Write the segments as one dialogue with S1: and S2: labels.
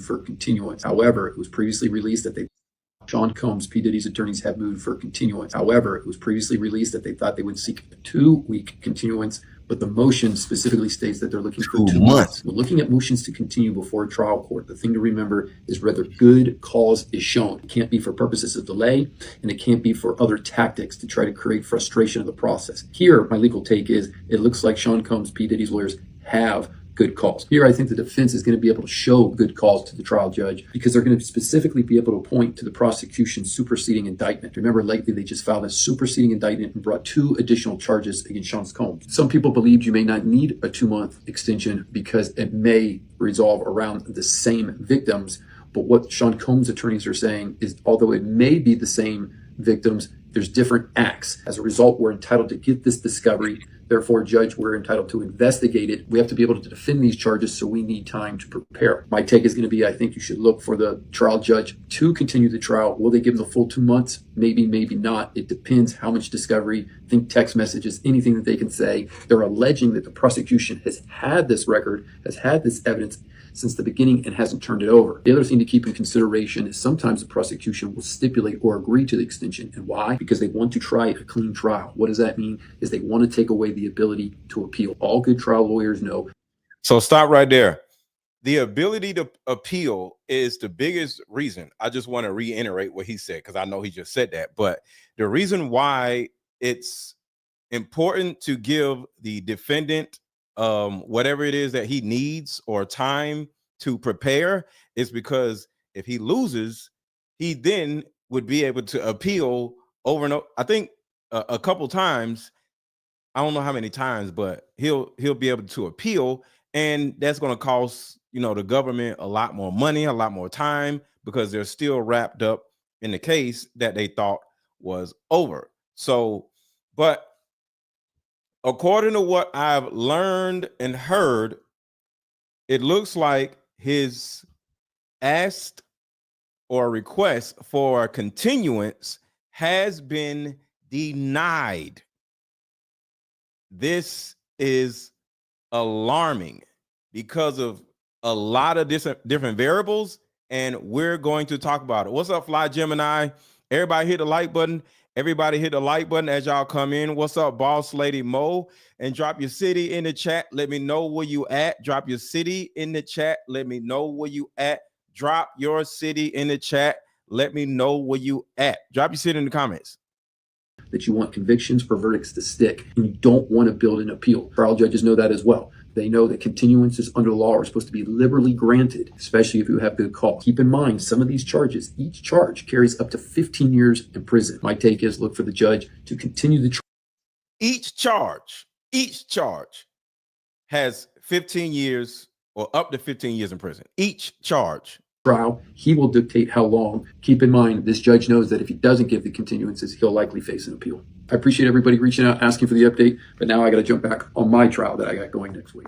S1: for continuance. However, it was previously released that Sean Combs, P. Diddy's attorneys, have moved for continuance. However, it was previously released that they thought they would seek a 2-week continuance, but the motion specifically states that they're looking for 2 months. When looking at motions to continue before a trial court, the thing to remember is whether good cause is shown. It can't be for purposes of delay, and it can't be for other tactics to try to create frustration of the process. Here, my legal take is it looks like Sean Combs, P. Diddy's lawyers have good cause. Here, I think the defense is going to be able to show good cause to the trial judge because they're going to specifically be able to point to the prosecution's superseding indictment. Remember, lately they just filed a superseding indictment and brought 2 additional charges against Sean Combs. Some people believed you may not need a 2-month extension because it may resolve around the same victims. But what Sean Combs' attorneys are saying is, although it may be the same victims, there's different acts. As a result, we're entitled to get this discovery. Therefore, Judge, we're entitled to investigate it. We have to be able to defend these charges, so we need time to prepare. My take is going to be, I think you should look for the trial judge to continue the trial. Will they give them the full 2 months? Maybe, maybe not. It depends how much discovery, think text messages, anything that they can say. They're alleging that the prosecution has had this record, has had this evidence since the beginning and hasn't turned it over. The other thing to keep in consideration is sometimes the prosecution will stipulate or agree to the extension. And why? Because they want to try a clean trial. What does that mean? Is they want to take away the ability to appeal. All good trial lawyers know.
S2: So stop right there. The ability to appeal is the biggest reason. I just want to reiterate what he said because I know he just said that. But the reason why it's important to give the defendant whatever it is that he needs or time to prepare is because if he loses, he then would be able to appeal over and over. I think a couple times, I don't know how many times, but he'll be able to appeal, and that's going to cost, you know, the government a lot more money, a lot more time, because they're still wrapped up in the case that they thought was over. So, but according to what I've learned and heard, it looks like his asked or request for continuance has been denied. This is alarming because of a lot of different variables, and we're going to talk about it. What's up, Fly Gemini? Everybody hit the like button. Everybody hit the like button as y'all come in. What's up, Boss Lady Mo? And drop your city in the chat. Let me know where you at. Drop your city in the chat. Let me know where you at. Drop your city in the chat. Let me know where you at. Drop your city in the comments.
S1: That you want convictions or verdicts to stick, and you don't want to build an appeal. Trial judges know that as well. They know that continuances under law are supposed to be liberally granted, especially if you have good cause. Keep in mind, some of these charges, each charge carries up to 15 years in prison. My take is look for the judge to continue the trial.
S2: Each charge has 15 years or up to 15 years in prison. Each charge.
S1: Trial, he will dictate how long. Keep in mind, this judge knows that if he doesn't give the continuances, he'll likely face an appeal. I appreciate everybody reaching out, asking for the update, but now I got to jump back on my trial that I got going next week.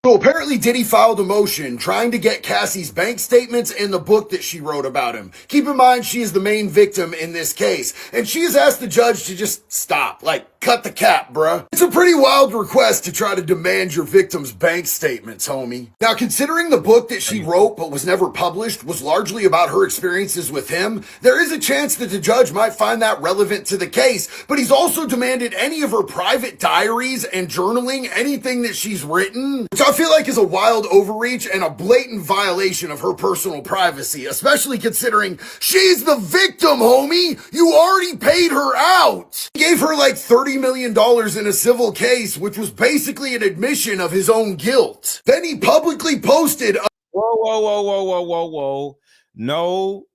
S3: So apparently Diddy filed a motion trying to get Cassie's bank statements and the book that she wrote about him. Keep in mind, she is the main victim in this case, and she has asked the judge to just stop, like, cut the cap, bruh. It's a pretty wild request to try to demand your victim's bank statements, homie. Now, considering the book that she wrote but was never published was largely about her experiences with him, there is a chance that the judge might find that relevant to the case, but he's also demanded any of her private diaries and journaling, anything that she's written, which I feel like is a wild overreach and a blatant violation of her personal privacy, especially considering she's the victim, homie. You already paid her out. He gave her like $30 million in a civil case, which was basically an admission of his own guilt. Then he publicly posted
S2: Whoa. No.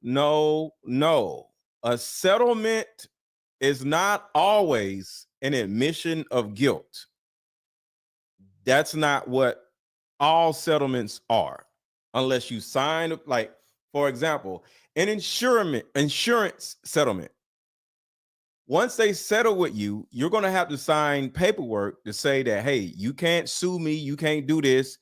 S2: A settlement is not always an admission of guilt. That's not what all settlements are, unless you sign, like, for example, an insurance settlement. Once they settle with you, you're going to have to sign paperwork to say that, hey, you can't sue me, you can't do this,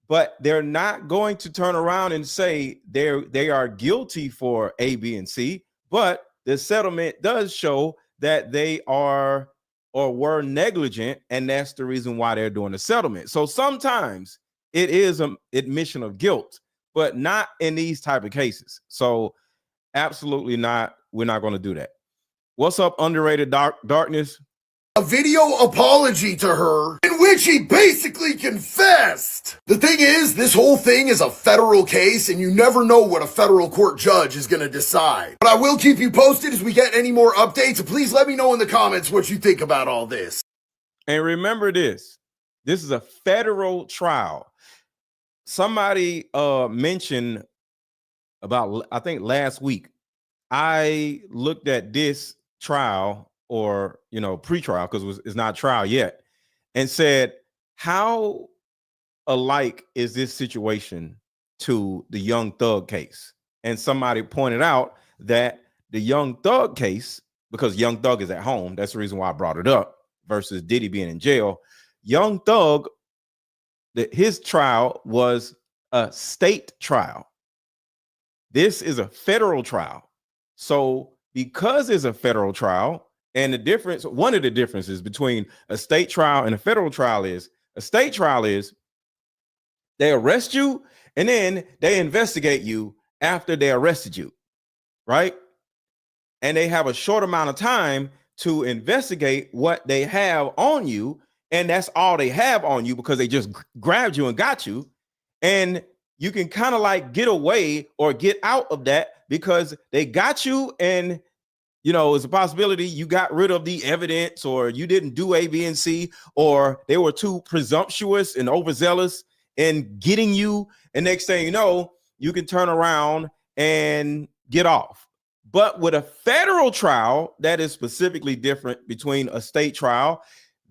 S2: but they're not going to turn around and say they are guilty for A, B, and C, but the settlement does show that they are or were negligent, and that's the reason why they're doing the settlement. So sometimes it is an admission of guilt, but not in these type of cases. So absolutely not. We're not going to do that. What's up, underrated darkness?
S3: A video apology to her in which he basically confessed. The thing is, this whole thing is a federal case and you never know what a federal court judge is going to decide. But I will keep you posted as we get any more updates. Please let me know in the comments what you think about all this.
S2: And remember this is a federal trial. Somebody mentioned about, I think last week, I looked at this trial, or pre-trial, because it's not trial yet, and said, how alike is this situation to the Young Thug case? And somebody pointed out that the Young Thug case, because Young Thug is at home, that's the reason why I brought it up, versus Diddy being in jail. Young Thug, his trial was a state trial. This is a federal trial. So because it's a federal trial, and the difference, one of the differences between a state trial and a federal trial is, a state trial is they arrest you and then they investigate you after they arrested you, right? And they have a short amount of time to investigate what they have on you. And that's all they have on you, because they just grabbed you and got you. And you can kind of like get away or get out of that because they got you, and it's a possibility you got rid of the evidence, or you didn't do A, B, and C, or they were too presumptuous and overzealous in getting you. And next thing you know, you can turn around and get off. But with a federal trial, that is specifically different between a state trial.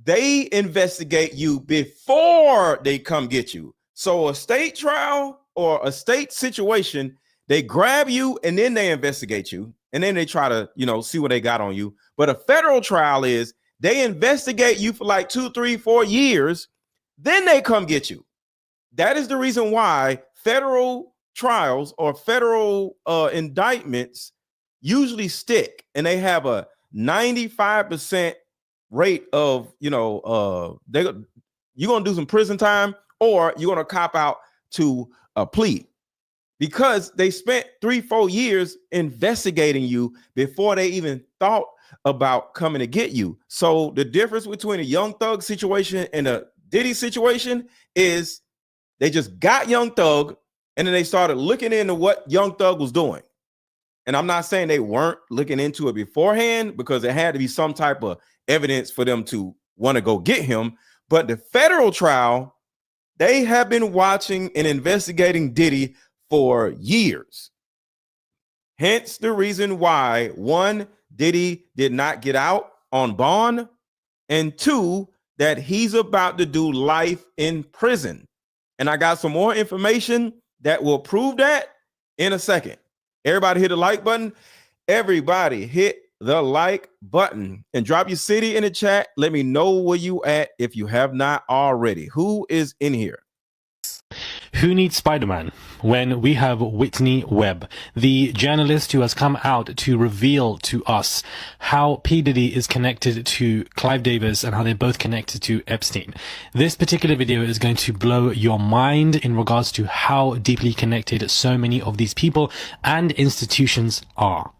S2: They investigate you before they come get you. So a state trial or a state situation, they grab you and then they investigate you. And then they try to, see what they got on you. But a federal trial is they investigate you for like 2, 3, 4 years. Then they come get you. That is the reason why federal trials or federal indictments usually stick. And they have a 95% rate of, you're going to do some prison time, or you're going to cop out to a plea. Because they spent 3, 4 years investigating you before they even thought about coming to get you. So the difference between a Young Thug situation and a Diddy situation is they just got Young Thug, and then they started looking into what Young Thug was doing. And I'm not saying they weren't looking into it beforehand, because there had to be some type of evidence for them to want to go get him. But the federal trial, they have been watching and investigating Diddy for years. Hence the reason why, 1, Diddy did not get out on bond, and 2, that he's about to do life in prison. And I got some more information that will prove that in a second. Everybody hit the like button. Everybody hit the like button and drop your city in the chat. Let me know where you at if you have not already. Who is in here?
S4: Who needs Spider-Man when we have Whitney Webb, the journalist who has come out to reveal to us how P. Diddy is connected to Clive Davis and how they're both connected to Epstein. This particular video is going to blow your mind in regards to how deeply connected so many of these people and institutions are.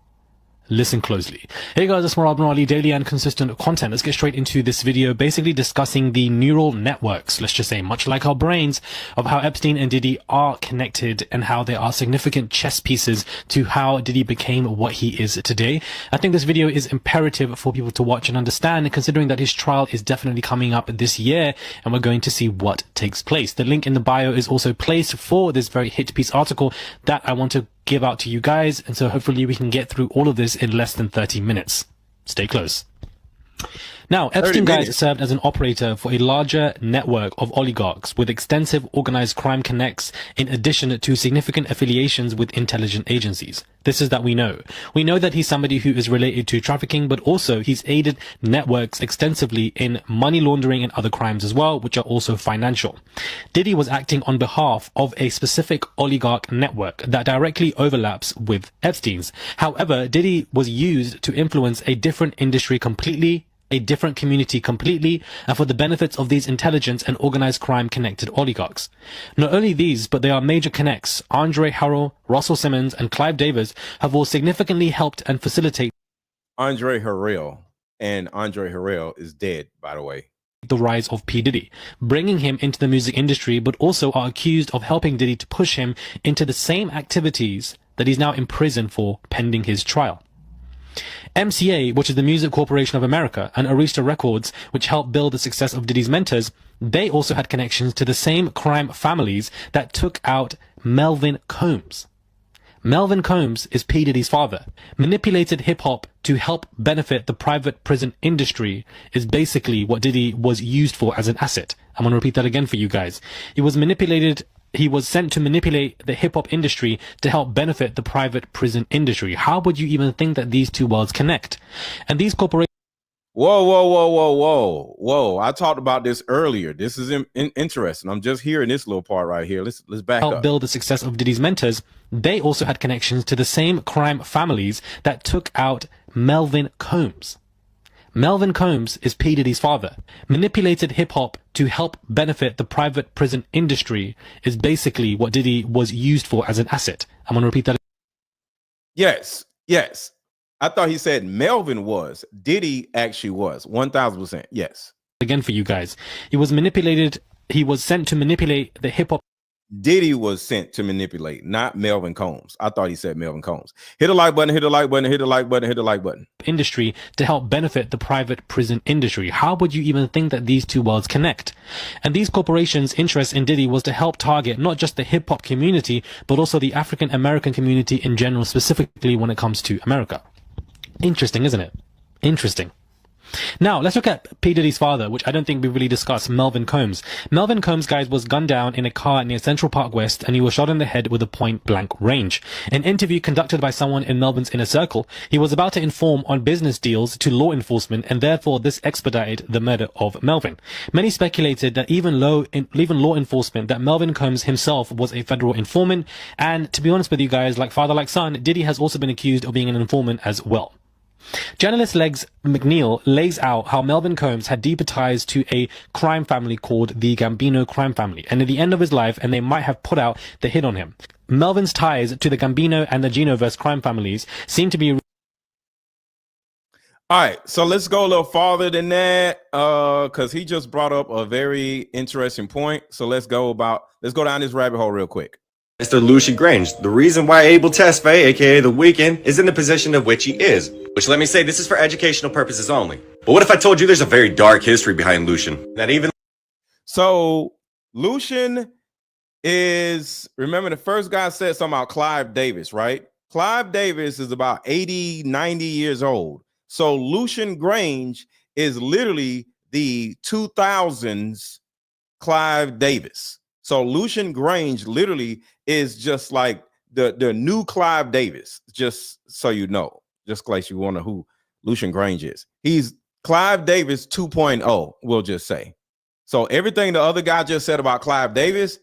S4: Listen closely. Hey guys, it's Murad Murali, daily and consistent content. Let's get straight into this video, basically discussing the neural networks, let's just say, much like our brains, of how Epstein and Diddy are connected and how they are significant chess pieces to how Diddy became what he is today. I think this video is imperative for people to watch and understand, considering that his trial is definitely coming up this year and we're going to see what takes place. The link in the bio is also placed for this very hit piece article that I want to give out to you guys, and so hopefully we can get through all of this in less than 30 minutes. Stay close. Now, Epstein, guys, served as an operator for a larger network of oligarchs with extensive organized crime connects, in addition to significant affiliations with intelligence agencies. This is that we know. We know that he's somebody who is related to trafficking, but also he's aided networks extensively in money laundering and other crimes as well, which are also financial. Diddy was acting on behalf of a specific oligarch network that directly overlaps with Epstein's. However, Diddy was used to influence a different industry completely, a different community completely and for the benefits of these intelligence and organized crime connected oligarchs. Not only these, but they are major connects. Andre Harrell, Russell Simmons, and Clive Davis have all significantly helped and facilitate
S2: Andre Harrell, and Andre Harrell is dead, by the way.
S4: The rise of P. Diddy, bringing him into the music industry, but also are accused of helping Diddy to push him into the same activities that he's now in prison for pending his trial. MCA, which is the Music Corporation of America, and Arista Records, which helped build the success of Diddy's mentors, they also had connections to the same crime families that took out Melvin Combs. Melvin Combs is P. Diddy's father. Manipulated hip-hop to help benefit the private prison industry is basically what Diddy was used for as an asset. I'm going to repeat that again for you guys. He was sent to manipulate the hip-hop industry to help benefit the private prison industry. How would you even think that these two worlds connect? And these corporations...
S2: Whoa. I talked about this earlier. This is interesting. I'm just hearing this little part right here. Let's back up.
S4: Help build the success of Diddy's mentors. They also had connections to the same crime families that took out Melvin Combs. Melvin Combs is P. Diddy's father. Manipulated hip-hop to help benefit the private prison industry is basically what Diddy was used for as an asset. I'm going to repeat that.
S2: Yes. I thought he said Melvin was. Diddy actually was. 1000%. Yes.
S4: Again for you guys. He was sent to manipulate the hip-hop.
S2: Diddy was sent to manipulate, not Melvin Combs. I thought he said Melvin Combs. Hit the like button, hit the like button, hit the like button, hit the like button.
S4: Industry to help benefit the private prison industry. How would you even think that these two worlds connect? And these corporations' interest in Diddy was to help target not just the hip-hop community, but also the African American community in general, specifically when it comes to America. Interesting, isn't it? Interesting. Now, let's look at P. Diddy's father, which I don't think we really discussed, Melvin Combs. Melvin Combs, guys, was gunned down in a car near Central Park West, and he was shot in the head with a point-blank range. An interview conducted by someone in Melvin's inner circle, he was about to inform on business deals to law enforcement, and therefore this expedited the murder of Melvin. Many speculated that even law enforcement, that Melvin Combs himself was a federal informant, and to be honest with you guys, like father, like son, Diddy has also been accused of being an informant as well. Journalist Legs McNeil lays out how Melvin Combs had deeper ties to a crime family called the Gambino crime family, and at the end of his life, and they might have put out the hit on him. Melvin's ties to the Gambino and the Genoverse crime families seem to be...
S2: All right, so let's go a little farther than that, because he just brought up a very interesting point. So let's go down this rabbit hole real quick.
S5: Mr. Lucian Grange, the reason why Abel Tesfaye, aka The Weeknd, is in the position of which he is. Which, let me say, this is for educational purposes only. But what if I told you there's a very dark history behind Lucian? That even...
S2: So, Lucian is... Remember, the first guy said something about Clive Davis, right? Clive Davis is about 80, 90 years old. So, Lucian Grange is literally the 2000s Clive Davis. So, Lucian Grange literally is just like the new Clive Davis, just so you know, just in case you wonder who Lucian Grange is. He's Clive Davis 2.0, we'll just say. So everything the other guy just said about Clive Davis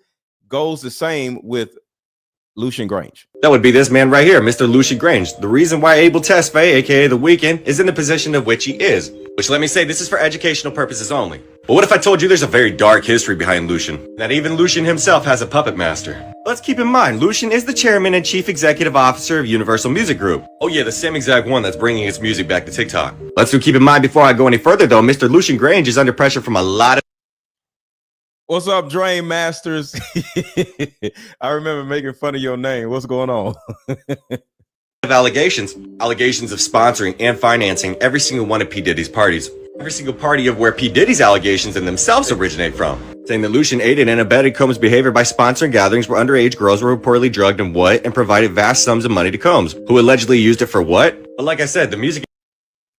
S2: goes the same with Lucian Grange.
S5: That would be this man right here, Mr. Lucian Grange, the reason why Abel Tesfaye, aka The Weeknd, is in the position of which he is. Which, let me say, this is for educational purposes only. But what if I told you there's a very dark history behind Lucian? That even Lucian himself has a puppet master. Let's keep in mind, Lucian is the chairman and chief executive officer of Universal Music Group. Oh yeah, the same exact one that's bringing its music back to TikTok. Let's do keep in mind before I go any further though, Mr. Lucian Grange is under pressure from a lot of...
S2: What's up, Drain Masters? I remember making fun of your name. What's going on?
S5: allegations of sponsoring and financing every single one of P. Diddy's parties. Every single party of where P. Diddy's allegations in themselves originate from. Saying that Lucian aided and abetted Combs' behavior by sponsoring gatherings where underage girls were reportedly drugged and provided vast sums of money to Combs, who allegedly used it for what? But like I said, the music...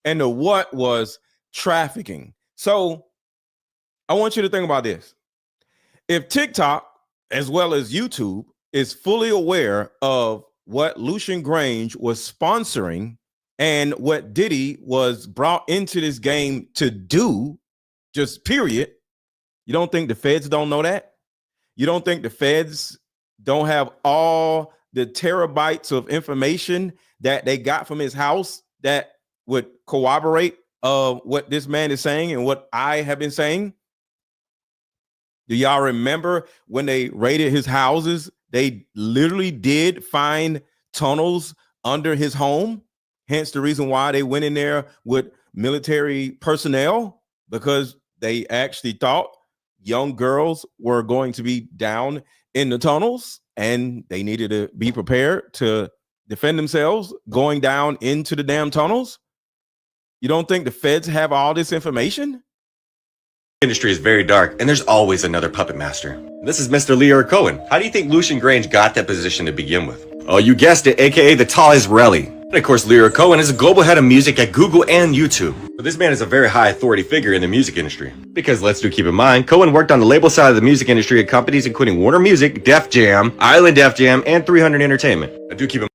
S2: And the what was trafficking. So I want you to think about this. If TikTok, as well as YouTube, is fully aware of what Lucian Grange was sponsoring and what Diddy was brought into this game to do, just period, you don't think the feds don't know that? You don't think the feds don't have all the terabytes of information that they got from his house that would corroborate what this man is saying and what I have been saying? Do y'all remember when they raided his houses? They literally did find tunnels under his home. Hence the reason why they went in there with military personnel, because they actually thought young girls were going to be down in the tunnels and they needed to be prepared to defend themselves going down into the damn tunnels. You don't think the feds have all this information?
S5: Industry is very dark, and there's always another puppet master. This is Mr. Leora Cohen. How do you think Lucian Grange got that position to begin with? Oh, you guessed it, aka the tall Israeli. And of course, Leora Cohen is a global head of music at Google and YouTube. But this man is a very high authority figure in the music industry. Because let's do keep in mind, Cohen worked on the label side of the music industry at companies including Warner Music, Def Jam, Island Def Jam, and 300 Entertainment. I do keep in mind.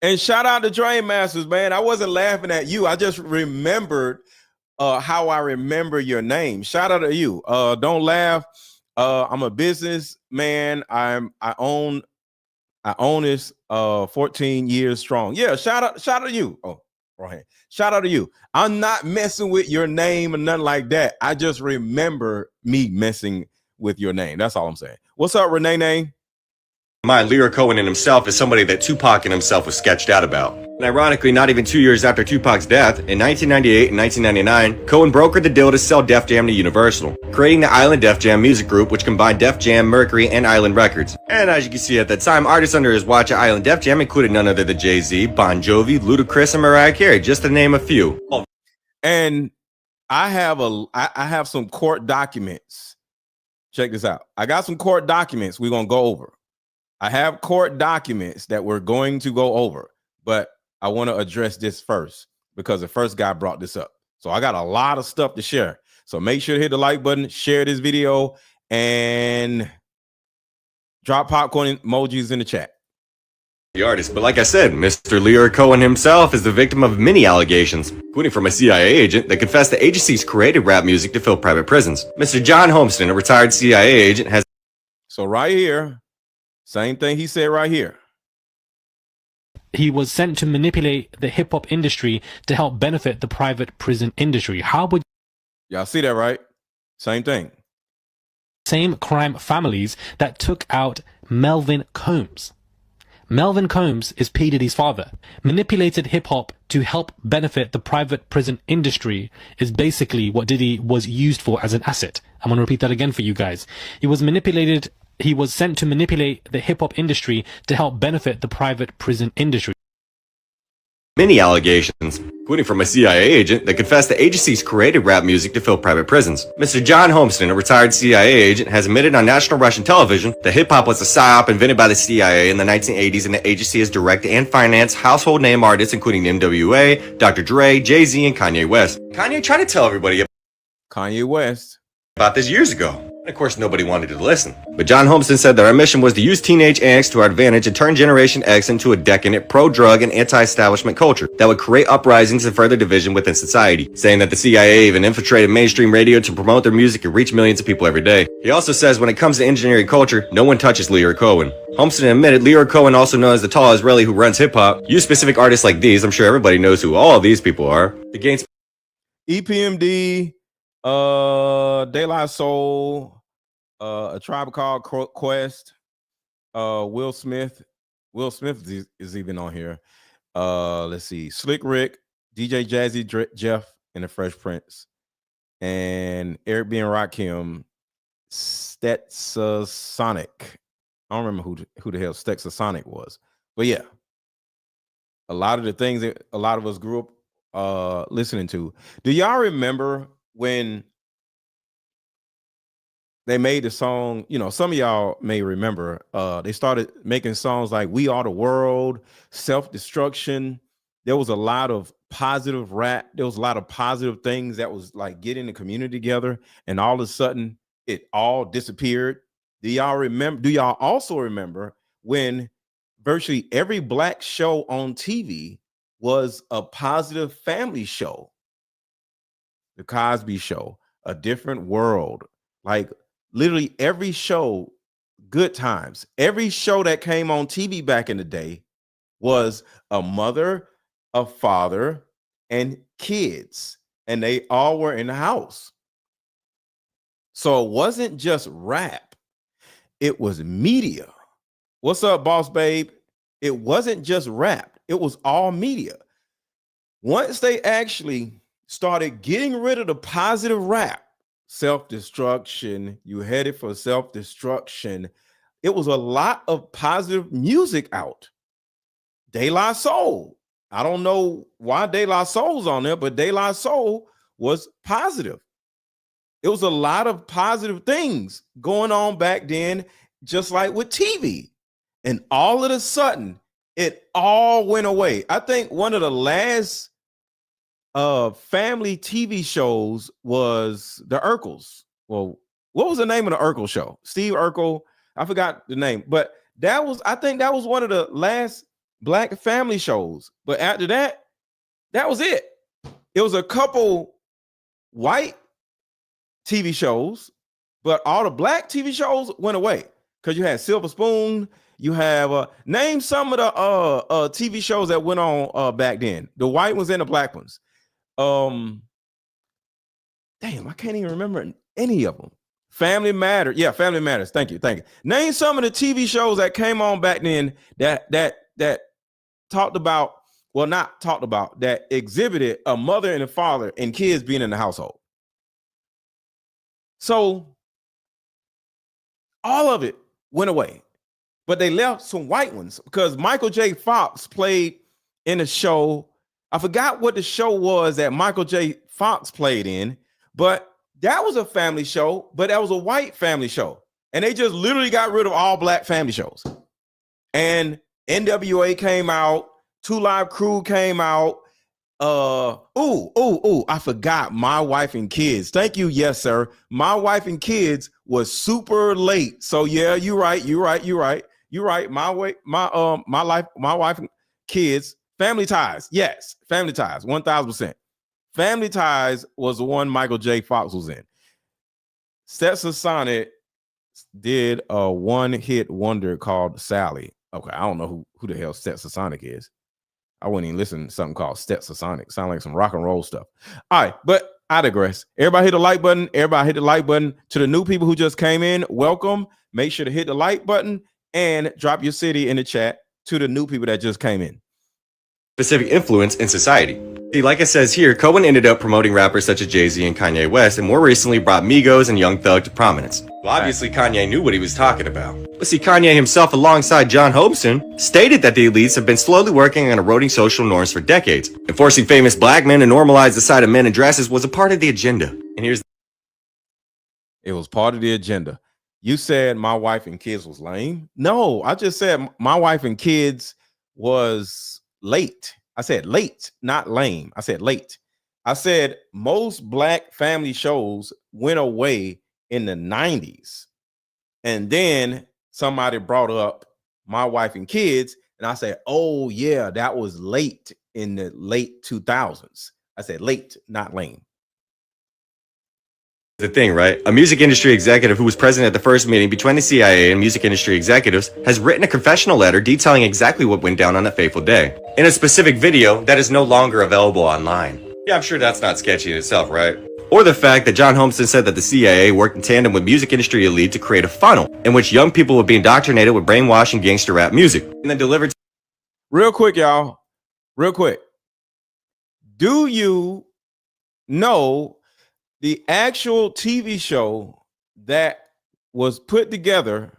S2: And shout out to Drain Masters, man. I wasn't laughing at you. I just remembered how I remember your name. Shout out to you. Don't laugh. I'm a businessman. I own this 14 years strong. Yeah, shout out to you. Oh, right. Shout out to you. I'm not messing with your name or nothing like that. I just remember me messing with your name. That's all I'm saying. What's up, Renee?
S5: Mind, Leora Cohen in himself is somebody that Tupac and himself was sketched out about. And ironically, not even 2 years after Tupac's death, in 1998 and 1999, Cohen brokered the deal to sell Def Jam to Universal, creating the Island Def Jam music group, which combined Def Jam, Mercury, and Island Records. And as you can see at that time, artists under his watch at Island Def Jam included none other than Jay-Z, Bon Jovi, Ludacris, and Mariah Carey, just to name a few.
S2: And I have some court documents. Check this out. I got some court documents we're going to go over. I have court documents that we're going to go over, but I want to address this first because the first guy brought this up. So I got a lot of stuff to share. So make sure to hit the like button, share this video, and drop popcorn emojis in the chat.
S5: The artist, but like I said, Mr. Leora Cohen himself is the victim of many allegations, including from a CIA agent that confessed the agency's created rap music to fill private prisons. Mr. John Homeston, a retired CIA agent, has...
S2: So right here, same thing he said right here.
S4: He was sent to manipulate the hip-hop industry to help benefit the private prison industry. How would
S2: y'all see that, right? Same thing.
S4: Same crime families that took out Melvin Combs. Melvin Combs is P. Diddy's father. Manipulated hip-hop to help benefit the private prison industry is basically what Diddy was used for as an asset. I'm going to repeat that again for you guys. He was sent to manipulate the hip-hop industry to help benefit the private prison industry.
S5: Many allegations, including from a CIA agent that confessed the agency's created rap music to fill private prisons. Mr. John Homeston, a retired CIA agent, has admitted on national Russian television that hip-hop was a psyop invented by the CIA in the 1980s, and the agency has directed and financed household name artists including NWA, Dr. Dre, Jay-Z, and Kanye West. Kanye tried to tell everybody about this years ago. And of course, nobody wanted to listen. But John Homeston said that our mission was to use teenage angst to our advantage and turn Generation X into a decadent, pro-drug, and anti-establishment culture that would create uprisings and further division within society, saying that the CIA even infiltrated mainstream radio to promote their music and reach millions of people every day. He also says when it comes to engineering culture, no one touches Leora Cohen. Homeston admitted Leora Cohen, also known as the tall Israeli who runs hip-hop, used specific artists like these. I'm sure everybody knows who all of these people are. The gains
S2: EPMD, De La Soul, A Tribe Called Quest, Will Smith is even on here. Let's see, Slick Rick, DJ Jazzy Jeff, and the Fresh Prince, and Eric B. and Rakim, Stetsasonic. I don't remember who the hell Stetsasonic was, but yeah, a lot of the things that a lot of us grew up listening to. Do y'all remember when they made the song? You know, some of y'all may remember, they started making songs like We Are the World, Self-Destruction. There was a lot of positive rap. There was a lot of positive things that was like getting the community together, and all of a sudden it all disappeared. Do y'all remember? Do y'all also remember when virtually every black show on TV was a positive family show? The Cosby Show, A Different World, like literally every show, Good Times, every show that came on TV back in the day was a mother, a father, and kids, and they all were in the house. So it wasn't just rap, it was media. What's up, boss babe? It wasn't just rap, it was all media. Once they actually started getting rid of the positive rap, self-destruction, you headed for self-destruction, it was a lot of positive music out. De La Soul. I don't know why De La Soul's on there, but De La Soul was positive. It was a lot of positive things going on back then, just like with TV. And all of a sudden, it all went away. I think one of the last family TV shows was the Urkels. Well, what was the name of the Urkel show? Steve Urkel. I forgot the name, but I think that was one of the last black family shows. But after that, that was it. It was a couple white TV shows, but all the black TV shows went away because you had Silver Spoon. You have name some of the TV shows that went on back then. The white ones and the black ones. Damn, I can't even remember any of them. Family Matters. Yeah, Family Matters. Thank you. Name some of the TV shows that came on back then that talked about, well, not talked about, that exhibited a mother and a father and kids being in the household. So all of it went away, but they left some white ones because Michael J. Fox played in a show. I forgot what the show was that Michael J. Fox played in, but that was a family show, but that was a white family show. And they just literally got rid of all black family shows. And NWA came out, Two Live Crew came out. I forgot My Wife and Kids. Thank you. Yes, sir. My Wife and Kids was super late. So yeah, you're right. My Wife and Kids. Family Ties. Yes, Family Ties. 1000%. Family Ties was the one Michael J. Fox was in. Stetsasonic did a one-hit wonder called Sally. Okay, I don't know who the hell Stetsasonic is. I wouldn't even listen to something called Stetsasonic. Sound like some rock and roll stuff. All right, but I digress. Everybody hit the like button. To the new people who just came in, welcome. Make sure to hit the like button and drop your city in the chat to the new people that just came in.
S5: Specific influence in society. See, like it says here, Cohen ended up promoting rappers such as Jay-Z and Kanye West, and more recently brought Migos and Young Thug to prominence. Well, obviously Kanye knew what he was talking about. But see, Kanye himself, alongside John Hobson, stated that the elites have been slowly working on eroding social norms for decades, and forcing famous black men to normalize the sight of men in dresses was a part of the agenda. And
S2: it was part of the agenda. You said My Wife and Kids was lame? No, I just said My Wife and Kids was late. I said late, not lame. I said late. I said most black family shows went away in the 90s. And then somebody brought up My Wife and Kids. And I said, oh, yeah, that was late in the late 2000s. I said late, not lame.
S5: The thing, right? A music industry executive who was present at the first meeting between the CIA and music industry executives has written a confessional letter detailing exactly what went down on that fateful day in a specific video that is no longer available online. Yeah, I'm sure that's not sketchy in itself, right? Or the fact that John Holmeston said that the CIA worked in tandem with music industry elite to create a funnel in which young people would be indoctrinated with brainwashing gangster rap music and then delivered.
S2: Real quick, y'all. Real quick. Do you know the actual TV show that was put together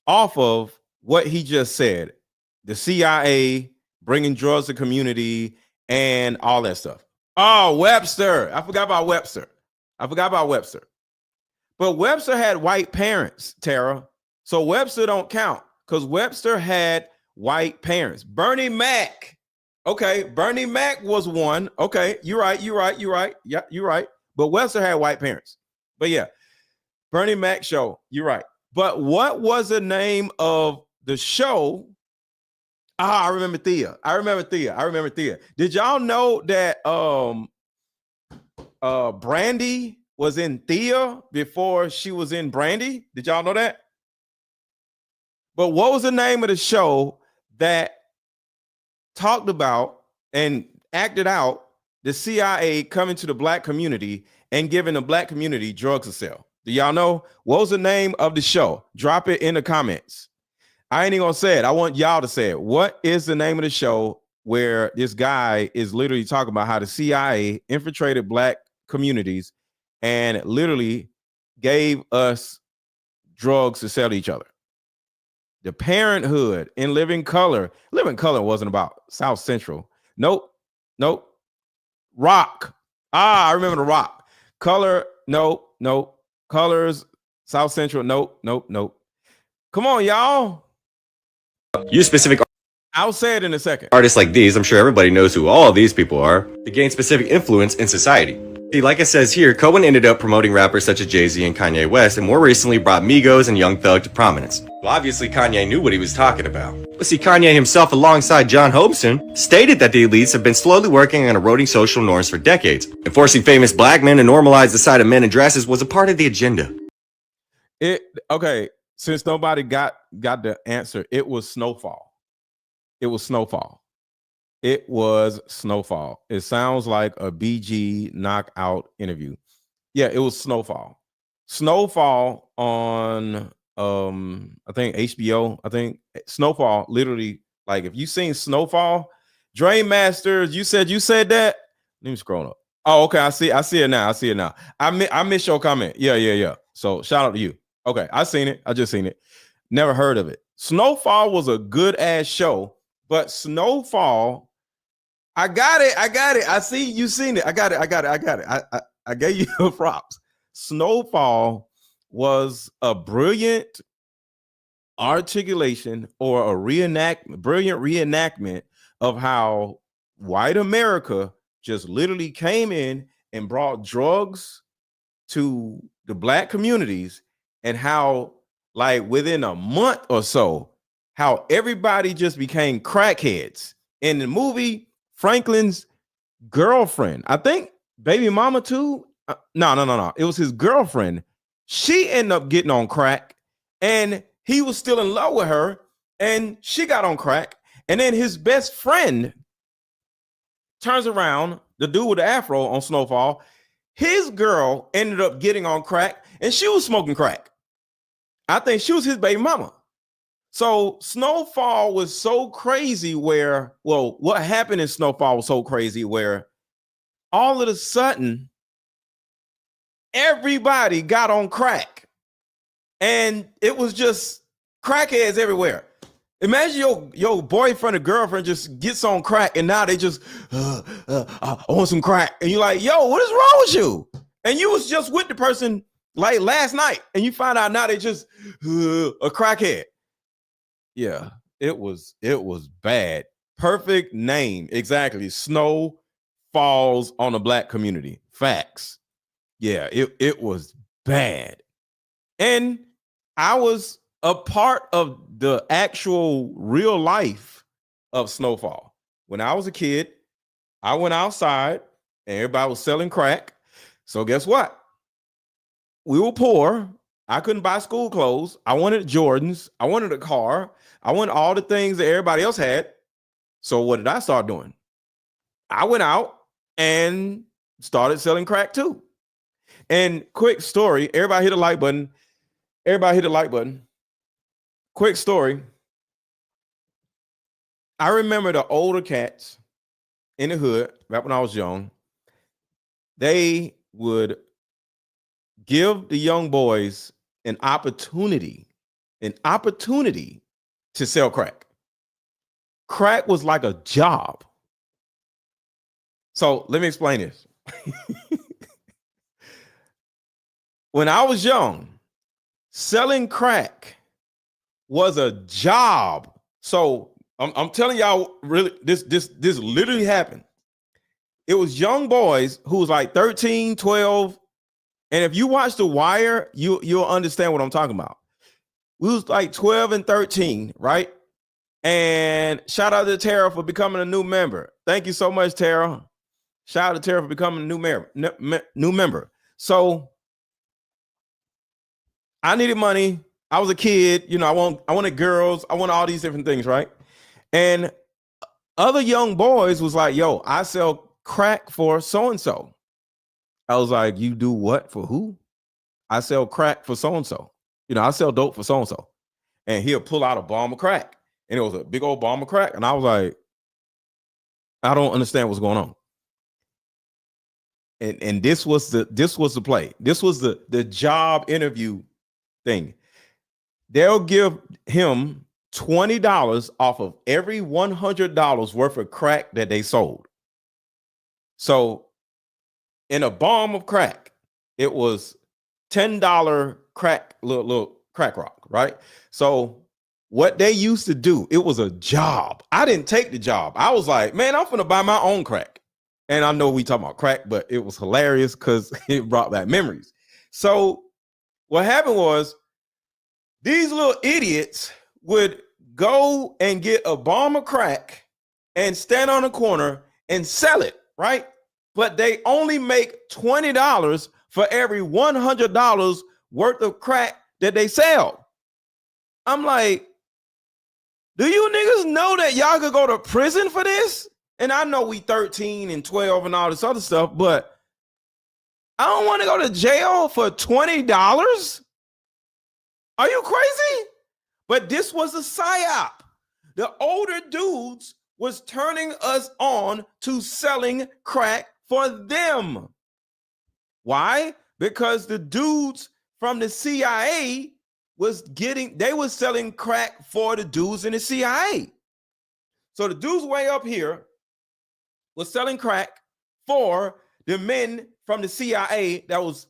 S2: off of what he just said? The CIA bringing drugs to community and all that stuff. Oh, Webster. I forgot about Webster. But Webster had white parents, Tara. So Webster don't count because Webster had white parents. Bernie Mac. Okay, Bernie Mac was one. Okay, you're right. Yeah, you're right. But Webster had white parents. But yeah, Bernie Mac show. You're right. But what was the name of the show? I remember Thea. Did y'all know that Brandy was in Thea before she was in Brandy? Did y'all know that? But what was the name of the show that talked about and acted out the CIA coming to the black community and giving the black community drugs to sell. Do y'all know? What was the name of the show? Drop it in the comments. I ain't even gonna say it. I want y'all to say it. What is the name of the show where this guy is literally talking about how the CIA infiltrated black communities and literally gave us drugs to sell to each other? The Parenthood in Living Color. Living Color wasn't about South Central. Nope. Rock. I remember the Rock. Color. Nope. Colors. South Central. Nope. Come on, y'all.
S5: Use specific
S2: I'll say it in a second.
S5: artists like these, I'm sure everybody knows who all of these people are, to gain specific influence in society. See, like it says here, Cohen ended up promoting rappers such as Jay-Z and Kanye West, and more recently brought Migos and Young Thug to prominence. Well, obviously Kanye knew what he was talking about. But see, Kanye himself, alongside John Homeson, stated that the elites have been slowly working on eroding social norms for decades, and forcing famous black men to normalize the sight of men in dresses was a part of the agenda.
S2: Okay, since nobody got the answer, it was Snowfall. It was Snowfall. It sounds like a BG knockout interview. Yeah, it was Snowfall. Snowfall on I think HBO. I think Snowfall, literally, like if you seen Snowfall, Drain Masters, you said that. Let me scroll up. Oh, okay. I see it now. I missed your comment. Yeah. So shout out to you. Okay, I seen it. I just seen it. Never heard of it. Snowfall was a good ass show, but Snowfall, I got it. I see you seen it. I got it. I gave you props. Snowfall was a brilliant articulation or a brilliant reenactment of how white America just literally came in and brought drugs to the black communities, and how, like, within a month or so, how everybody just became crackheads. In the movie, Franklin's girlfriend, I think baby mama too. No. It was his girlfriend. She ended up getting on crack, and he was still in love with her, and she got on crack. And then his best friend turns around, the dude with the afro on Snowfall, his girl ended up getting on crack, and she was smoking crack. I think she was his baby mama. So Snowfall was so crazy where, well, what happened in Snowfall was so crazy where all of a sudden, everybody got on crack, and it was just crackheads everywhere. Imagine your boyfriend or girlfriend just gets on crack, and now they just I want some crack, and you're like, yo, what is wrong with you? And you was just with the person like last night, and you find out now they just a crackhead. Yeah, it was bad. Perfect name, exactly. Snow falls on the black community. Facts. Yeah, it was bad. And I was a part of the actual real life of Snowfall. When I was a kid, I went outside and everybody was selling crack. So guess what? We were poor. I couldn't buy school clothes. I wanted Jordans. I wanted a car. I wanted all the things that everybody else had. So what did I start doing? I went out and started selling crack too. And quick story, everybody hit the like button. Quick story. I remember the older cats in the hood, back when I was young, they would give the young boys an opportunity to sell crack. Crack was like a job. So let me explain this. When I was young, selling crack was a job. So I'm telling y'all, really, this literally happened. It was young boys who was like 13, 12. And if you watch The Wire, you'll understand what I'm talking about. We was like 12 and 13, right? And shout out to Tara for becoming a new member. Thank you so much, Tara. Shout out to Tara for becoming a new member. So I needed money. I was a kid, you know, I wanted girls, I wanted all these different things, right? And other young boys was like, yo, I sell crack for so-and-so. I was like, you do what for who? I sell crack for so-and-so. I sell dope for so-and-so. And he'll pull out a bomb of crack. And it was a big old bomb of crack. And I was like, I don't understand what's going on. And this was the play. This was the job interview thing. They'll give him $20 off of every $100 worth of crack that they sold. So in a bomb of crack, it was $10 crack, little crack rock, right? So what they used to do, it was a job. I didn't take the job. I was like, man, I'm finna buy my own crack. And I know we talking about crack, but it was hilarious because it brought back memories. So what happened was these little idiots would go and get a bomb of crack and stand on a corner and sell it, right? But they only make $20 for every $100 worth of crack that they sell. I'm like, do you niggas know that y'all could go to prison for this? And I know we 13 and 12 and all this other stuff, but I don't want to go to jail for $20. Are you crazy? But this was a psyop. The older dudes was turning us on to selling crack for them. Why? Because the dudes from the CIA they was selling crack for the dudes in the CIA. So the dudes way up here was selling crack for the men from the CIA that was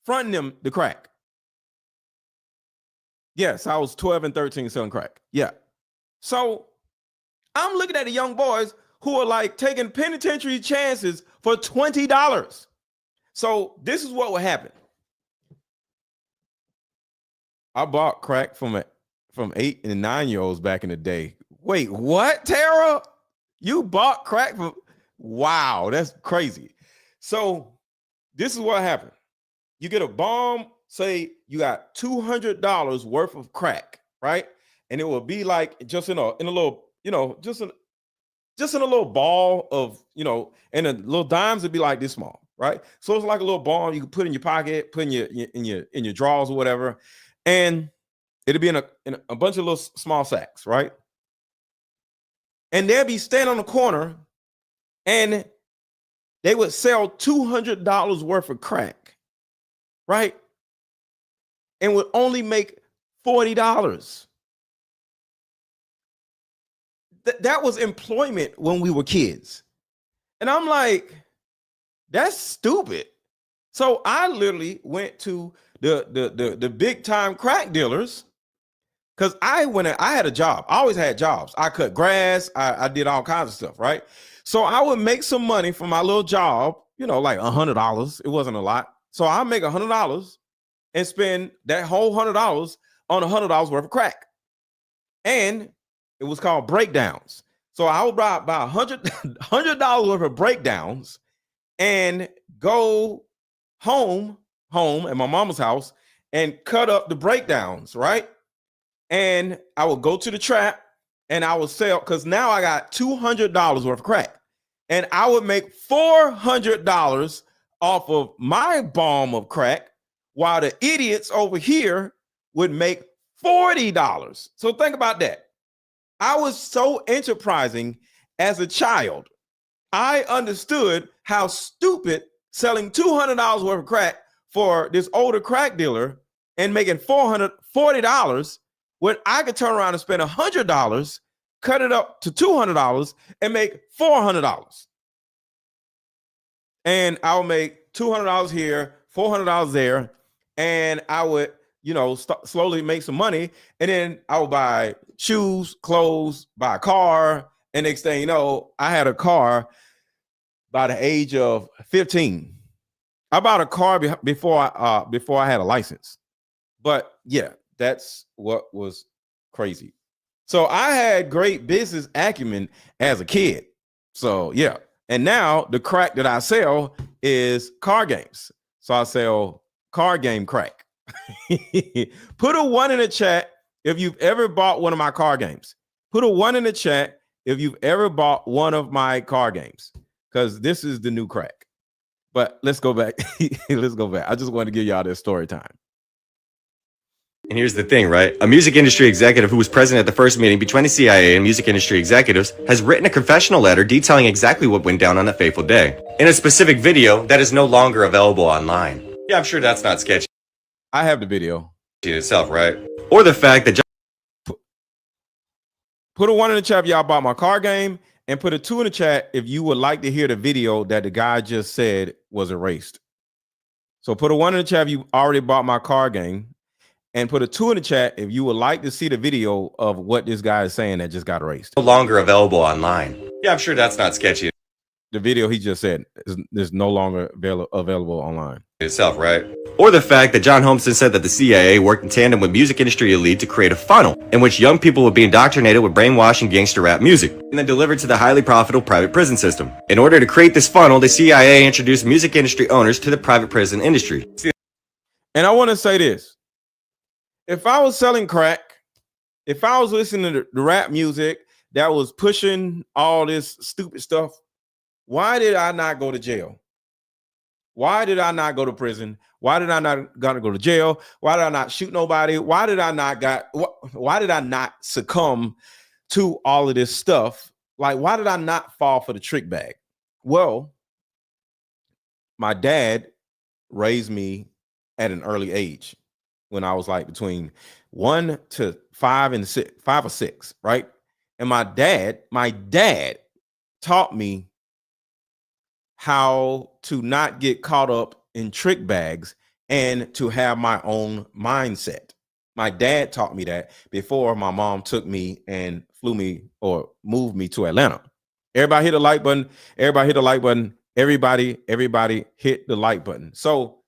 S2: fronting them the crack. Yes, I was 12 and 13 selling crack. Yeah. So I'm looking at the young boys who are like taking penitentiary chances for $20. So this is what would happen. I bought crack from 8 and 9-year-olds back in the day. Wait, what, Tara? You bought crack from? Wow, that's crazy. So this is what happened. You get a bomb, say you got $200 worth of crack, right? And it will be like just in a little, just in a little ball of, and the little dimes would be like this small, right? So it's like a little ball you can put in your pocket, put in your drawers or whatever, and it'll be in a bunch of little small sacks, right? And they'll be standing on the corner, and they would sell $200 worth of crack, right? And would only make $40. That was employment when we were kids. And I'm like, that's stupid. So I literally went to the big time crack dealers because I had a job. I always had jobs. I cut grass. I did all kinds of stuff, right? So I would make some money from my little job, like $100. It wasn't a lot. So I make $100 and spend that whole $100 on $100 worth of crack. And it was called breakdowns. So I would buy $100 worth of breakdowns and go home at my mama's house and cut up the breakdowns, right? And I would go to the trap and I would sell, because now I got $200 worth of crack. And I would make $400 off of my bomb of crack, while the idiots over here would make $40. So think about that. I was so enterprising as a child. I understood how stupid selling $200 worth of crack for this older crack dealer and making $440 when I could turn around and spend $100, cut it up to $200 and make $400. And I'll make $200 here, $400 there, and I would, slowly make some money, and then I would buy shoes, clothes, buy a car, and next thing you know, I had a car by the age of 15. I bought a car before I had a license. But yeah, that's what was crazy. So I had great business acumen as a kid. So yeah. And now the crack that I sell is car games. So I sell car game crack. Put a 1 in the chat if you've ever bought one of my car games. Put a 1 in the chat if you've ever bought one of my car games. because this is the new crack. But let's go back. Let's go back. I just want to give y'all this story time.
S5: And here's the thing, right? A music industry executive who was present at the first meeting between the CIA and music industry executives has written a confessional letter detailing exactly what went down on that fateful day in a specific video that is no longer available online. Yeah, I'm sure that's not sketchy
S2: I have the video.
S5: in itself, right? Or the fact that
S2: Put a 1 in the chat if y'all bought my car game, and put a 2 in the chat if you would like to hear the video that the guy just said was erased. So put a 1 in the chat if you already bought my car game, and put a 2 in the chat if you would like to see the video of what this guy is saying that just got erased.
S5: no longer available online. Yeah, I'm sure that's not sketchy
S2: The video he just said is no longer available online.
S5: itself, right? Or the fact that John Holmeston said that the CIA worked in tandem with music industry elite to create a funnel in which young people would be indoctrinated with brainwashing gangster rap music and then delivered to the highly profitable private prison system. In order to create this funnel, the CIA introduced music industry owners to the private prison industry.
S2: And I want to say this. If I was selling crack, if I was listening to the rap music that was pushing all this stupid stuff, why did I not go to jail? Why did I not go to prison? Why did I not gotta go to jail? Why did I not shoot nobody? Why did I not succumb to all of this stuff? Like, why did I not fall for the trick bag? Well, my dad raised me at an early age when I was like between 1 to 5 and 6, 5 or 6, right? And my dad taught me how to not get caught up in trick bags and to have my own mindset. My dad taught me that before my mom took me and flew me or moved me to Atlanta. Everybody hit the like button. Everybody hit the like button. Everybody hit the like button. So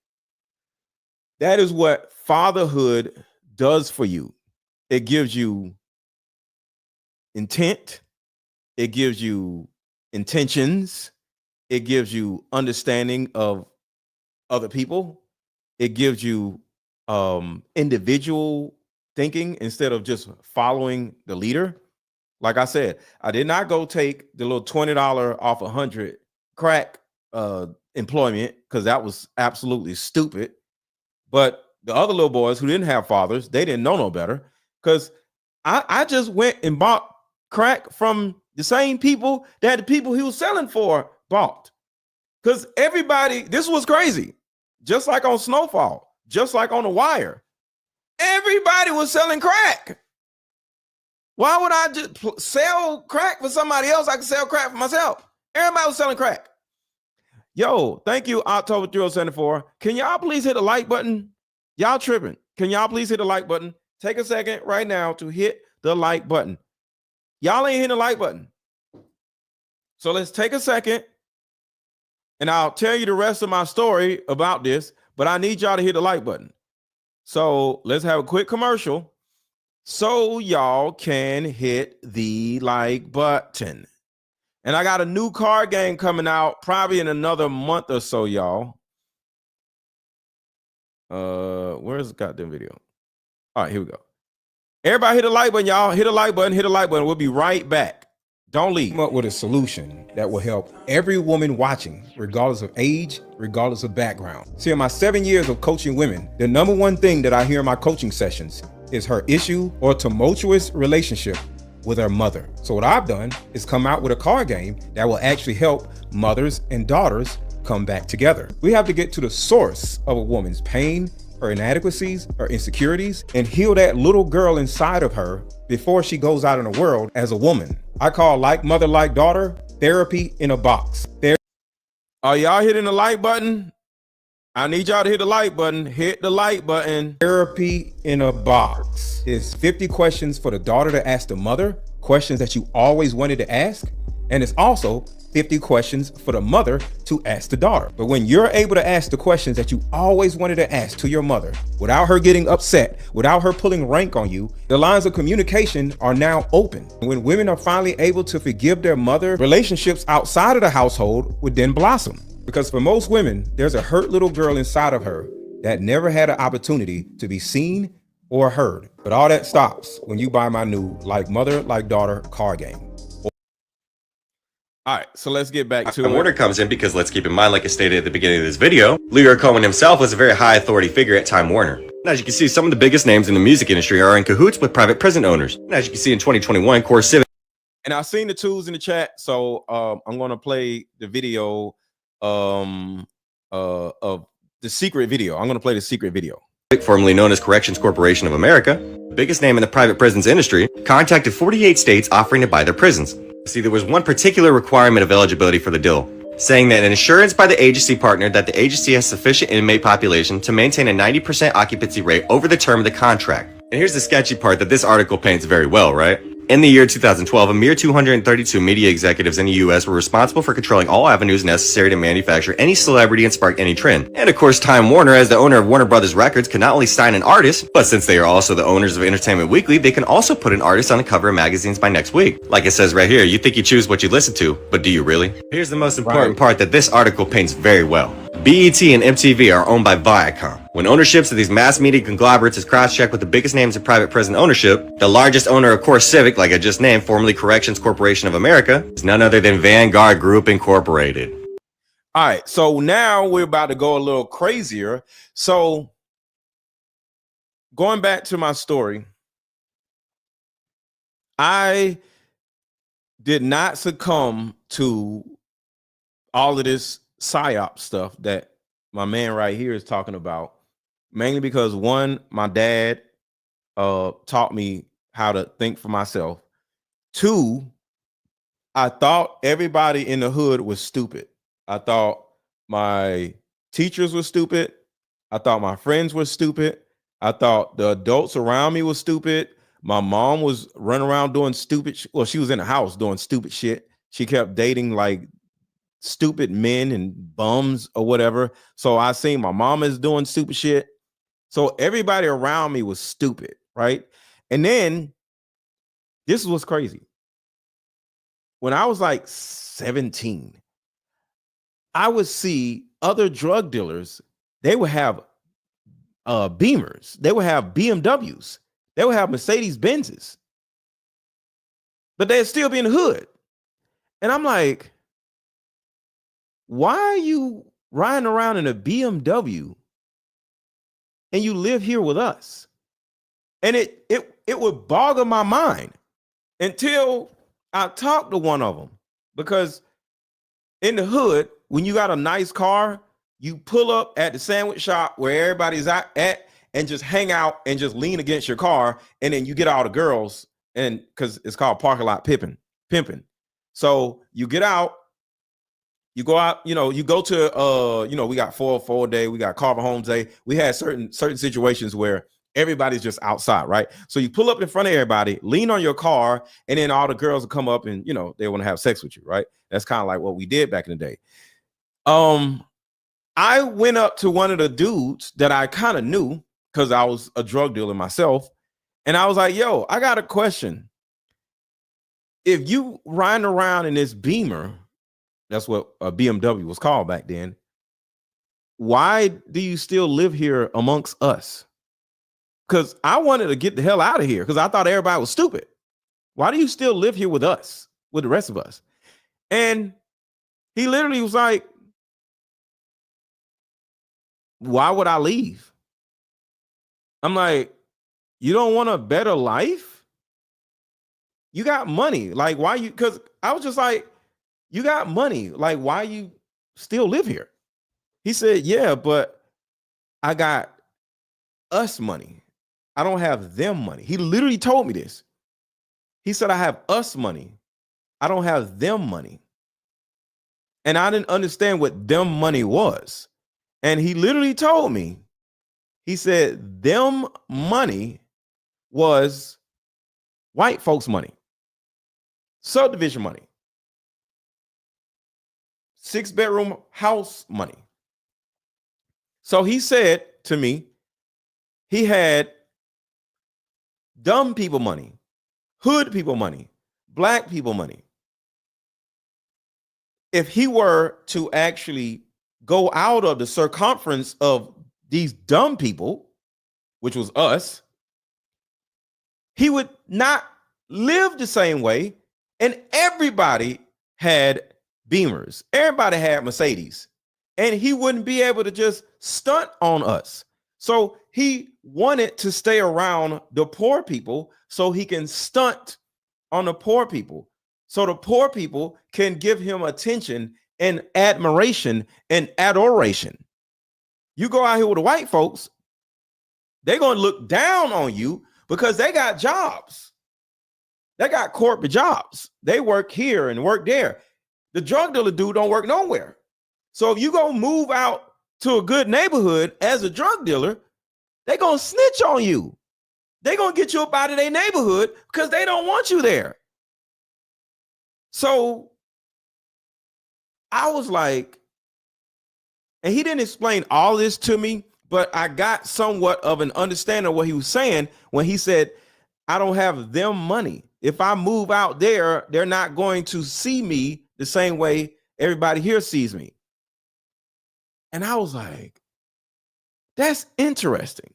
S2: that is what fatherhood does for you. It gives you intent. It gives you intentions. It gives you understanding of other people. It gives you individual thinking instead of just following the leader. Like I said, I did not go take the little $20 off 100 crack employment because that was absolutely stupid. But the other little boys who didn't have fathers, they didn't know no better because I just went and bought crack from the same people that the people he was selling for bought. Because everybody, this was crazy. Just like on Snowfall, just like on The Wire, everybody was selling crack. Why would I just sell crack for somebody else? I can sell crack for myself. Everybody was selling crack. Yo, thank you, October 3074. Can y'all please hit the like button? Y'all tripping. Can y'all please hit the like button? Take a second right now to hit the like button. Y'all ain't hitting the like button. So let's take a second and I'll tell you the rest of my story about this, but I need y'all to hit the like button. So let's have a quick commercial so y'all can hit the like button. And I got a new card game coming out probably in another month or so, y'all. Where's the goddamn video? All right, here we go. Everybody hit the like button, y'all. Hit the like button, hit the like button. We'll be right back. Don't leave. Come up with a solution that will help every woman watching, regardless of age, regardless of background. See, in my 7 years of coaching women, the number one thing that I hear in my coaching sessions is her issue or tumultuous relationship with her mother. So what I've done is come out with a card game that will actually help mothers and daughters come back together. We have to get to the source of a woman's pain, her inadequacies, her insecurities, and heal that little girl inside of her before she goes out in the world as a woman. I call Like Mother, Like Daughter therapy in a box. Are y'all hitting the like button? I need y'all to hit the like button. Hit the like button. Therapy in a box is 50 questions for the daughter to ask the mother, questions that you always wanted to ask. And it's also 50 questions for the mother to ask the daughter. But when you're able to ask the questions that you always wanted to ask to your mother without her getting upset, without her pulling rank on you, the lines of communication are now open. When women are finally able to forgive their mother, relationships outside of the household would then blossom. Because for most women, there's a hurt little girl inside of her that never had an opportunity to be seen or heard. But all that stops when you buy my new Like Mother, Like Daughter card game. All right, so let's get back to
S5: Time
S2: it.
S5: Warner comes in because let's keep in mind, like I stated at the beginning of this video, Leroy Cohen himself was a very high authority figure at Time Warner. And as you can see, some of the biggest names in the music industry are in cahoots with private prison owners. And as you can see in 2021, CoreCivic.
S2: And I've seen the tools in the chat, so I'm going to play the video of the secret video. I'm going to play the secret video.
S5: Formerly known as Corrections Corporation of America, the biggest name in the private prisons industry, contacted 48 states offering to buy their prisons. See, there was one particular requirement of eligibility for the deal, saying that an assurance by the agency partner that the agency has sufficient inmate population to maintain a 90% occupancy rate over the term of the contract. And here's the sketchy part that this article paints very well, right? In the year 2012, a mere 232 media executives in the US were responsible for controlling all avenues necessary to manufacture any celebrity and spark any trend. And of course, Time Warner, as the owner of Warner Brothers Records, can not only sign an artist, but since they are also the owners of Entertainment Weekly, they can also put an artist on the cover of magazines by next week. Like it says right here, you think you choose what you listen to, but do you really? Here's the most important part that this article paints very well. BET and MTV are owned by Viacom. When ownerships of these mass media conglomerates is cross-checked with the biggest names in private prison ownership, the largest owner of CoreCivic, like I just named, formerly Corrections Corporation of America, is none other than Vanguard Group Incorporated.
S2: All right, so now we're about to go a little crazier. So going back to my story, I did not succumb to all of this psyop stuff that my man right here is talking about, mainly because one, my dad taught me how to think for myself. Two, I thought everybody in the hood was stupid. I thought my teachers were stupid. I thought my friends were stupid. I thought the adults around me were stupid. My mom was running around doing stupid. Well, she was in the house doing stupid shit. She kept dating like stupid men and bums or whatever. So I seen my mom is doing stupid shit. So everybody around me was stupid, right? And then this is what's crazy. When I was like 17, I would see other drug dealers. They would have Beamers. They would have BMWs. They would have Mercedes Benzes. But they'd still be in the hood. And I'm like, why are you riding around in a BMW and you live here with us? And it would boggle my mind until I talked to one of them, because in the hood, when you got a nice car, you pull up at the sandwich shop where everybody's at and just hang out and just lean against your car. And then you get all the girls, and because it's called parking lot pimping. So you get out, you go out, you go to, we got 404 day, we got Carver Homes Day. We had certain situations where everybody's just outside, right? So you pull up in front of everybody, lean on your car, and then all the girls will come up and, they want to have sex with you, right? That's kind of like what we did back in the day. I went up to one of the dudes that I kind of knew because I was a drug dealer myself. And I was like, yo, I got a question. If you riding around in this Beamer, that's what a BMW was called back then, why do you still live here amongst us? Because I wanted to get the hell out of here because I thought everybody was stupid. Why do you still live here with us, with the rest of us? And he literally was like, why would I leave? I'm like, you don't want a better life? You got money. Like, why you? Because I was just like, you got money. Like, why you still live here? He said, yeah, but I got us money. I don't have them money. He literally told me this. He said, I have us money. I don't have them money. And I didn't understand what them money was. And he literally told me, he said, them money was white folks' money, subdivision money, 6-bedroom house money. So he said to me, he had dumb people money, hood people money, black people money. If he were to actually go out of the circumference of these dumb people, which was us, he would not live the same way. And everybody had Beamers. Everybody had Mercedes. And he wouldn't be able to just stunt on us. So he wanted to stay around the poor people so he can stunt on the poor people. So the poor people can give him attention and admiration and adoration. You go out here with the white folks, they're going to look down on you because they got jobs. They got corporate jobs. They work here and work there. The drug dealer dude don't work nowhere. So if you go move out to a good neighborhood as a drug dealer, they're going to snitch on you. They're going to get you up out of their neighborhood because they don't want you there. So I was like, and he didn't explain all this to me, but I got somewhat of an understanding of what he was saying when he said, I don't have them money. If I move out there, they're not going to see me the same way everybody here sees me. And I was like, that's interesting.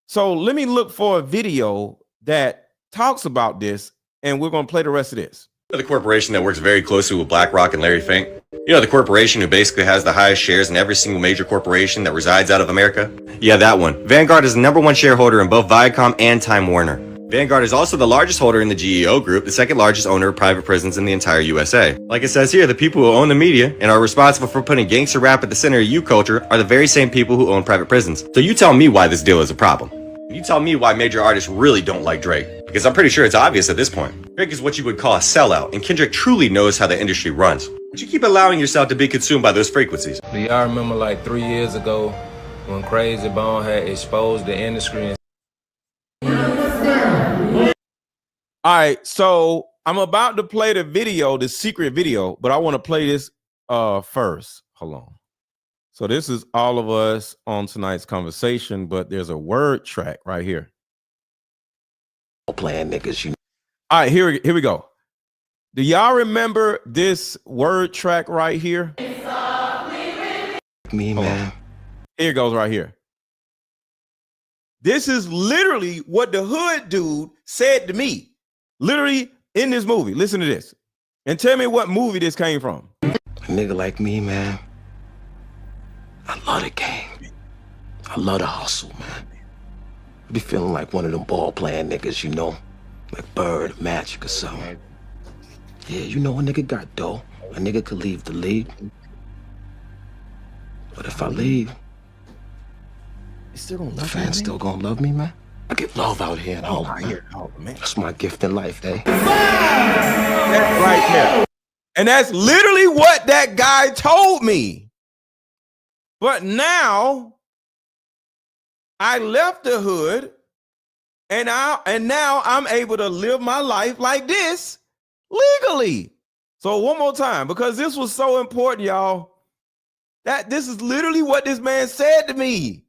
S2: So let me look for a video that talks about this, and we're going to play the rest of this.
S5: The corporation that works very closely with BlackRock and Larry Fink. You know, the corporation who basically has the highest shares in every single major corporation that resides out of America? Yeah, that one. Vanguard is the #1 shareholder in both Viacom and Time Warner. Vanguard is also the largest holder in the GEO group, the second largest owner of private prisons in the entire USA. Like it says here, the people who own the media and are responsible for putting gangster rap at the center of youth culture are the very same people who own private prisons. So you tell me why this deal is a problem. You tell me why major artists really don't like Drake. Because I'm pretty sure it's obvious at this point. Drake is what you would call a sellout, and Kendrick truly knows how the industry runs. But you keep allowing yourself to be consumed by those frequencies.
S6: Do y'all remember like 3 years ago when Crazy Bone had exposed the industry?
S2: All right, so I'm about to play the video, the secret video, but I want to play this first. Hold on. So this is all of us on tonight's conversation, but there's a word track right here.
S7: Playing niggas, you.
S2: All right, here we go. Do y'all remember this word track right here?
S7: Me, man.
S2: Here it goes right here. This is literally what the hood dude said to me. Literally in this movie. Listen to this. And tell me what movie this came from.
S7: A nigga like me, man. I love the game. I love the hustle, man. I be feeling like one of them ball playing niggas, you know? Like Bird, Magic or something. Yeah, you know, a nigga got dough. A nigga could leave the league. But if I leave, the fans still gonna love me, man. I get love out here in Harlem, man. That's my gift in life, eh?
S2: That's right there. And that's literally what that guy told me. But now I left the hood and now I'm able to live my life like this legally. So one more time, because this was so important, y'all, that this is literally what this man said to me.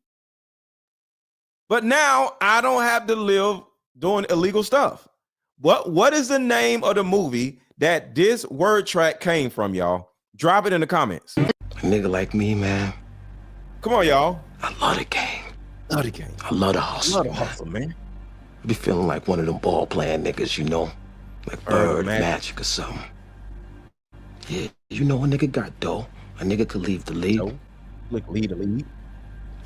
S2: But now I don't have to live doing illegal stuff. What is the name of the movie that this word track came from, y'all? Drop it in the comments.
S7: A nigga like me, man.
S2: Come on, y'all.
S7: I love the game.
S2: Love the game.
S7: I love the hustle,
S2: Love the hustle, man.
S7: I be feeling like one of them ball playing niggas, you know? Like Bird, Magic or something. Yeah, you know, a nigga got dough. A nigga could leave the league.
S2: No. Lead the league.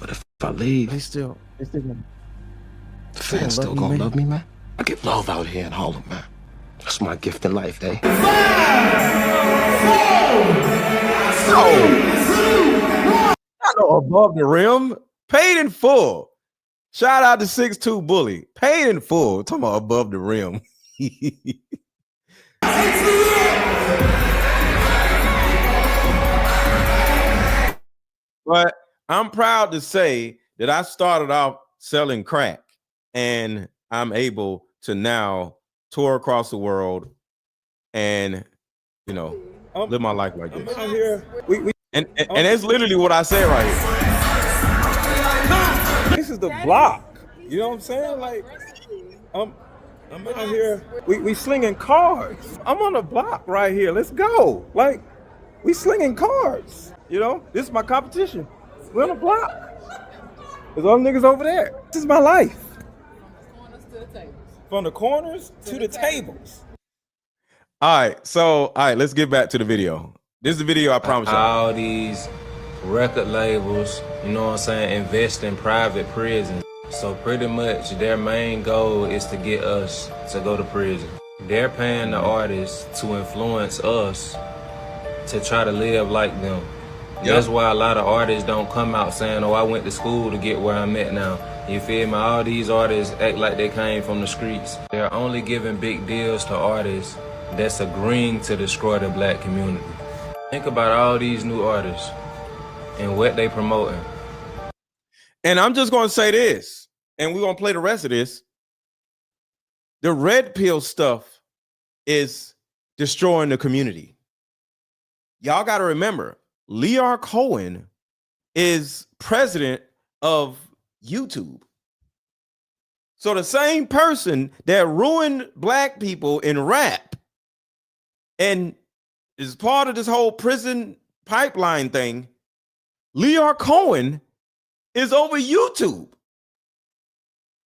S7: But if I leave,
S2: They still
S7: the fans still gonna love me, man. I get love out here in Harlem, man. That's my gift in life, eh?
S2: I know above the rim, paid in full. Shout out to 6'2" Bully, paid in full. Talking about above the rim. But I'm proud to say that I started off selling crack, and I'm able to now tour across the world and, you know, live my life like this. And that's literally what I say right here. This is the block. You know what I'm saying? Like, I'm out here. We slinging cards. I'm on the block right here. Let's go. Like, we slinging cards. You know, this is my competition. We're on the block. There's all niggas over there. This is my life. From the corners to the tables. All right, let's get back to the video. This is the video I promise y'all.
S6: All these record labels, you know what I'm saying, invest in private prisons. So pretty much their main goal is to get us to go to prison. They're paying the artists to influence us to try to live like them. Yep. That's why a lot of artists don't come out saying, oh, I went to school to get where I'm at now. You feel me? All these artists act like they came from the streets. They're only giving big deals to artists that's agreeing to destroy the black community. Think about all these new artists and what they promoting.
S2: And I'm just going to say this, and we're going to play the rest of this. The red pill stuff is destroying the community. Y'all got to remember, Lear Cohen is president of YouTube. So the same person that ruined black people in rap and is part of this whole prison pipeline thing, Lear Cohen is over YouTube.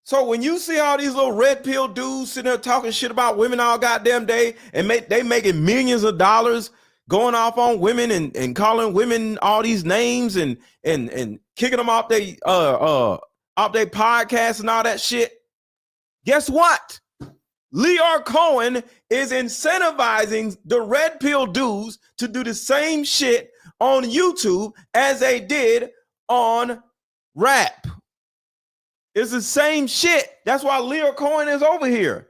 S2: So when you see all these little red pill dudes sitting there talking shit about women all goddamn day and they making millions of dollars going off on women and calling women all these names and kicking them off their podcasts and all that shit, guess what? Lear Cohen is incentivizing the red pill dudes to do the same shit on YouTube as they did on rap. It's the same shit. That's why Lear Cohen is over here.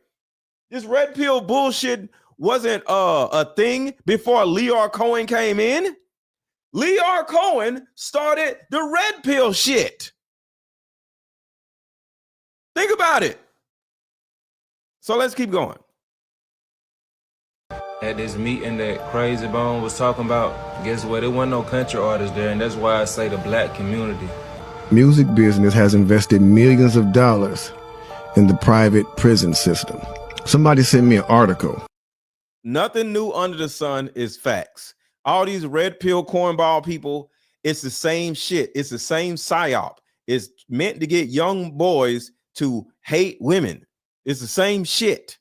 S2: This red pill bullshit wasn't a thing before Lear Cohen came in. Lear Cohen started the red pill shit. Think about it. So let's keep going.
S6: At this meeting that Crazy Bone was talking about, guess what? There wasn't no country artists there, and that's why I say the black community.
S7: Music business has invested millions of dollars in the private prison system. Somebody sent me an article.
S2: Nothing new under the sun is facts. All these red pill cornball people, it's the same shit. It's the same psyop. It's meant to get young boys to hate women. It's the same shit.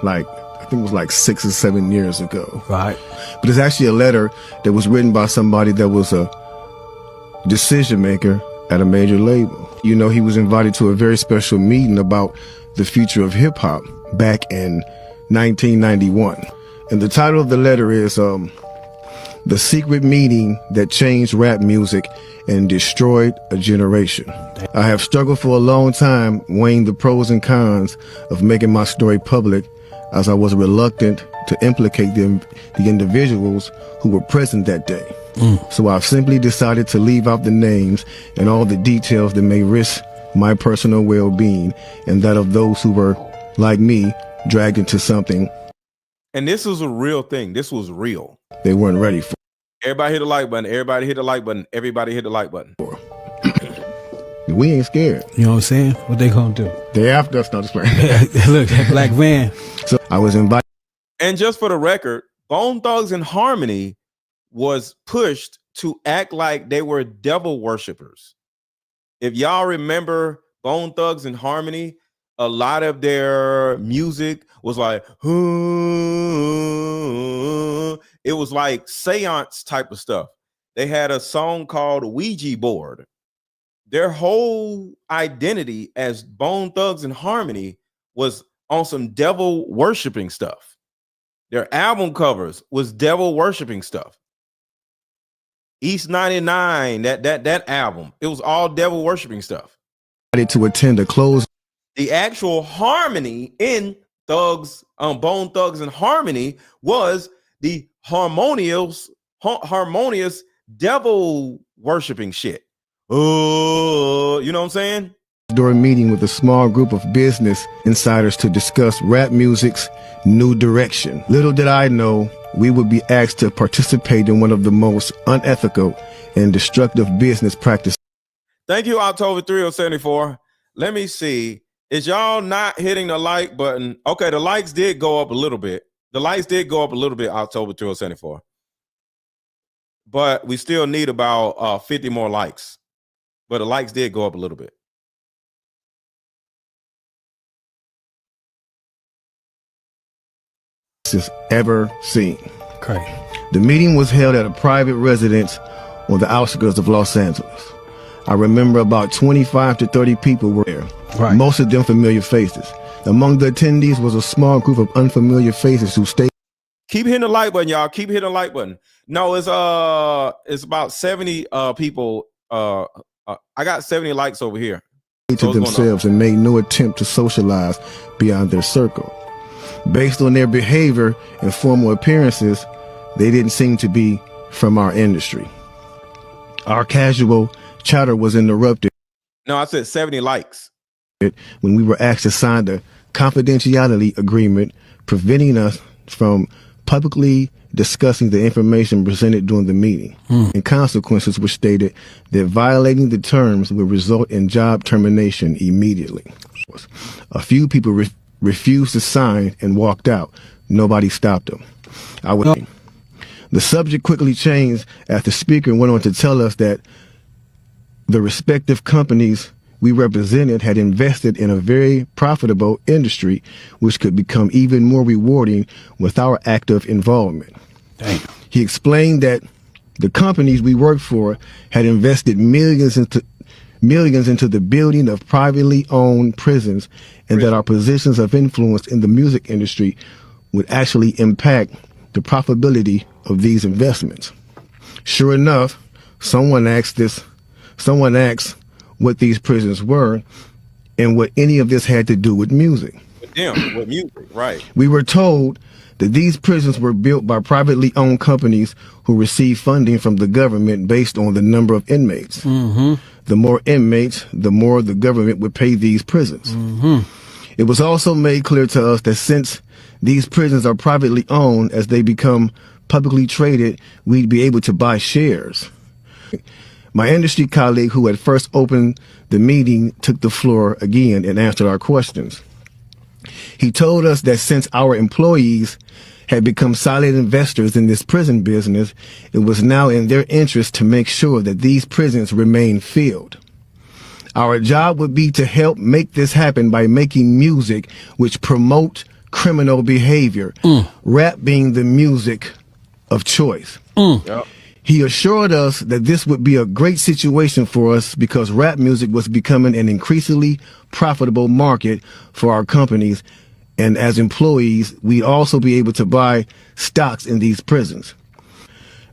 S7: Like, I think it was like 6 or 7 years ago.
S8: Right.
S7: But it's actually a letter that was written by somebody that was a decision maker at a major label. You know, he was invited to a very special meeting about the future of hip hop back in 1991. And the title of the letter is The Secret Meeting That Changed Rap Music and Destroyed a Generation. I have struggled for a long time weighing the pros and cons of making my story public, as I was reluctant to implicate the individuals who were present that day. So I've simply decided to leave out the names and all the details that may risk my personal well-being and that of those who were, like me, dragged into something.
S2: And this was a real thing. This was real.
S7: They weren't ready for.
S2: Everybody hit the like button. Everybody hit the like button. Everybody hit the like button.
S7: We ain't scared.
S8: You know what I'm saying? What they gonna do?
S7: They after us, not just playing.
S8: Look, that black van.
S7: So I was invited.
S2: And just for the record, Bone Thugs and Harmony was pushed to act like they were devil worshippers. If y'all remember Bone Thugs and Harmony, a lot of their music was like, it was like seance type of stuff. They had a song called Ouija Board. Their whole identity as Bone Thugs and Harmony was on some devil worshiping stuff. Their album covers was devil worshiping stuff. East 99, that album, it was all devil worshiping stuff.
S7: To attend a closed.
S2: The actual harmony in Thugs, Bone Thugs and Harmony was the harmonious devil worshiping shit. Oh, you know what I'm saying?
S7: During a meeting with a small group of business insiders to discuss rap music's new direction. Little did I know we would be asked to participate in one of the most unethical and destructive business practices.
S2: Thank you, October 3074. Let me see. Is y'all not hitting the like button? Okay, the likes did go up a little bit. The likes did go up a little bit, October 3074. But we still need about 50 more likes. But the likes did go up a little bit.
S7: Ever seen.
S8: Okay.
S9: The meeting was held at a private residence on the outskirts of Los Angeles. I remember about 25 to 30 people were there,
S8: Right.
S9: most of them familiar faces. Among the attendees was a small group of unfamiliar faces who stayed.
S2: Keep hitting the like button, y'all. Keep hitting the like button. No, it's about 70 people. I got 70 likes over here.
S9: To themselves and made no attempt to socialize beyond their circle. Based on their behavior and formal appearances, they didn't seem to be from our industry. Our casual chatter was interrupted.
S2: No, I said 70 likes.
S9: When we were asked to sign the confidentiality agreement, preventing us from publicly discussing the information presented during the meeting. And consequences were stated that violating the terms would result in job termination immediately. A few people refused to sign and walked out. Nobody stopped them. The subject quickly changed as the speaker went on to tell us that the respective companies we represented had invested in a very profitable industry, which could become even more rewarding with our active involvement.
S8: Damn.
S9: He explained that the companies we worked for had invested millions into the building of privately owned prisons, and that our positions of influence in the music industry would actually impact the profitability of these investments. Sure enough, someone asked what these prisons were and what any of this had to do with music.
S2: With music, right.
S9: We were told that these prisons were built by privately owned companies who received funding from the government based on the number of inmates. The more inmates, the more the government would pay these prisons. It was also made clear to us that since these prisons are privately owned, as they become publicly traded, we'd be able to buy shares. My industry colleague who had first opened the meeting took the floor again and answered our questions. He told us that since our employees had become silent investors in this prison business, it was now in their interest to make sure that these prisons remain filled. Our job would be to help make this happen by making music which promote criminal behavior, rap being the music of choice.
S2: Yep.
S9: He assured us that this would be a great situation for us because rap music was becoming an increasingly profitable market for our companies, and as employees, we'd also be able to buy stocks in these prisons.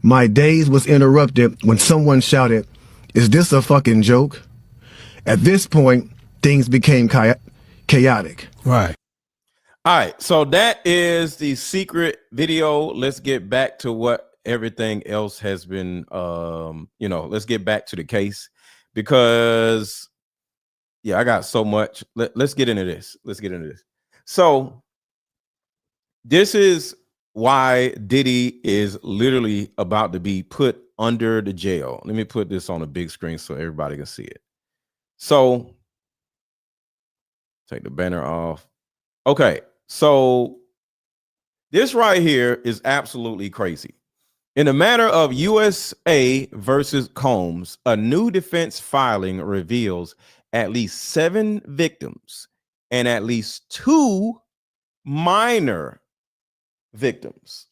S9: My daze was interrupted when someone shouted, "Is this a fucking joke?" At this point, things became chaotic.
S8: Right.
S2: All right, so that is the secret video. Let's get back to what everything else has been. Let's get back to the case because, I got so much. Let's get into this. So this is why Diddy is literally about to be put under the jail. Let me put this on a big screen so everybody can see it. So take the banner off. Okay, so this right here is absolutely crazy. In the matter of USA versus Combs, a new defense filing reveals at least 7 victims and at least 2 minor victims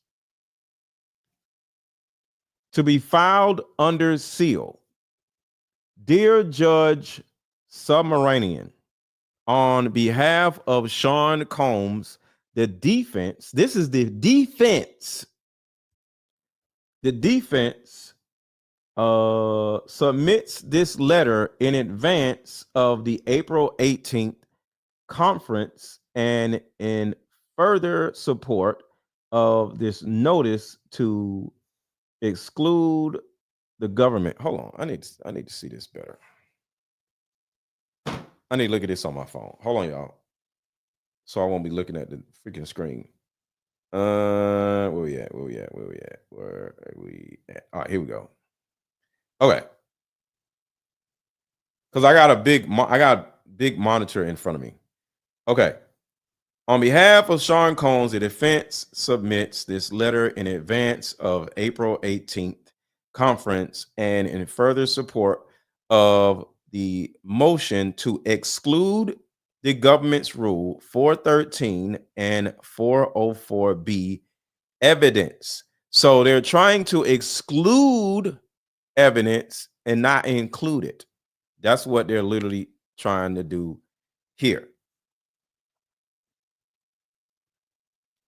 S2: to be filed under seal. Dear Judge Submarinian, on behalf of Sean Combs, the defense, this is the defense. The defense submits this letter in advance of the April 18th conference and in further support of this notice to exclude the government. Hold on, I need to see this better. I need to look at this on my phone. Hold on, y'all. So I won't be looking at the freaking screen. Where we at? All right, here we go. Okay. Because I got a big monitor in front of me. Okay. On behalf of Sean Combs, the defense submits this letter in advance of April 18th conference and in further support of the motion to exclude the government's rule 413 and 404B evidence So they're trying to exclude evidence and not include it. That's what they're literally trying to do here.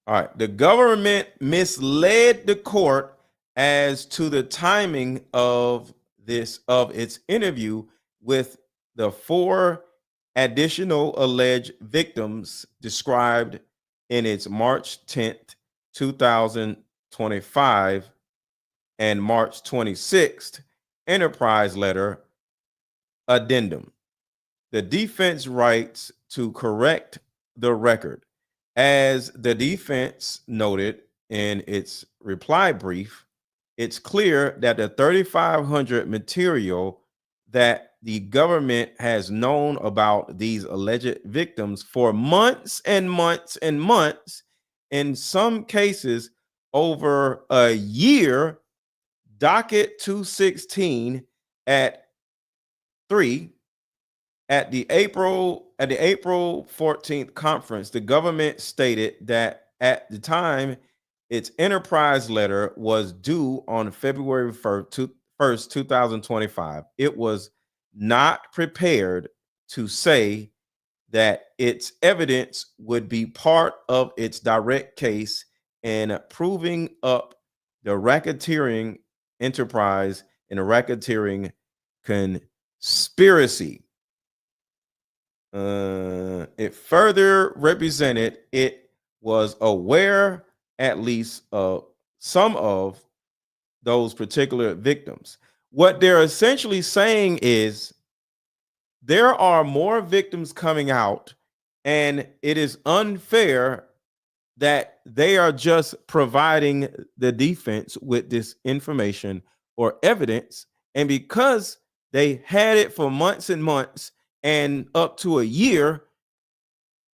S2: All right. The government misled the court as to the timing of its interview with the 4 additional alleged victims described in its March 10th, 2025 and March 26th Enterprise letter addendum. The defense writes to correct the record. As the defense noted in its reply brief, it's clear that the 3,500 material that the government has known about these alleged victims for months and months and months, in some cases over a year. Docket 216 at 3 at the April 14th conference, the government stated that at the time its enterprise letter was due on February 1st, 2025. It was not prepared to say that its evidence would be part of its direct case in proving up the racketeering enterprise and a racketeering conspiracy. It further represented it was aware at least of some of those particular victims. What they're essentially saying is there are more victims coming out, and it is unfair that they are just providing the defense with this information or evidence. And because they had it for months and months and up to a year,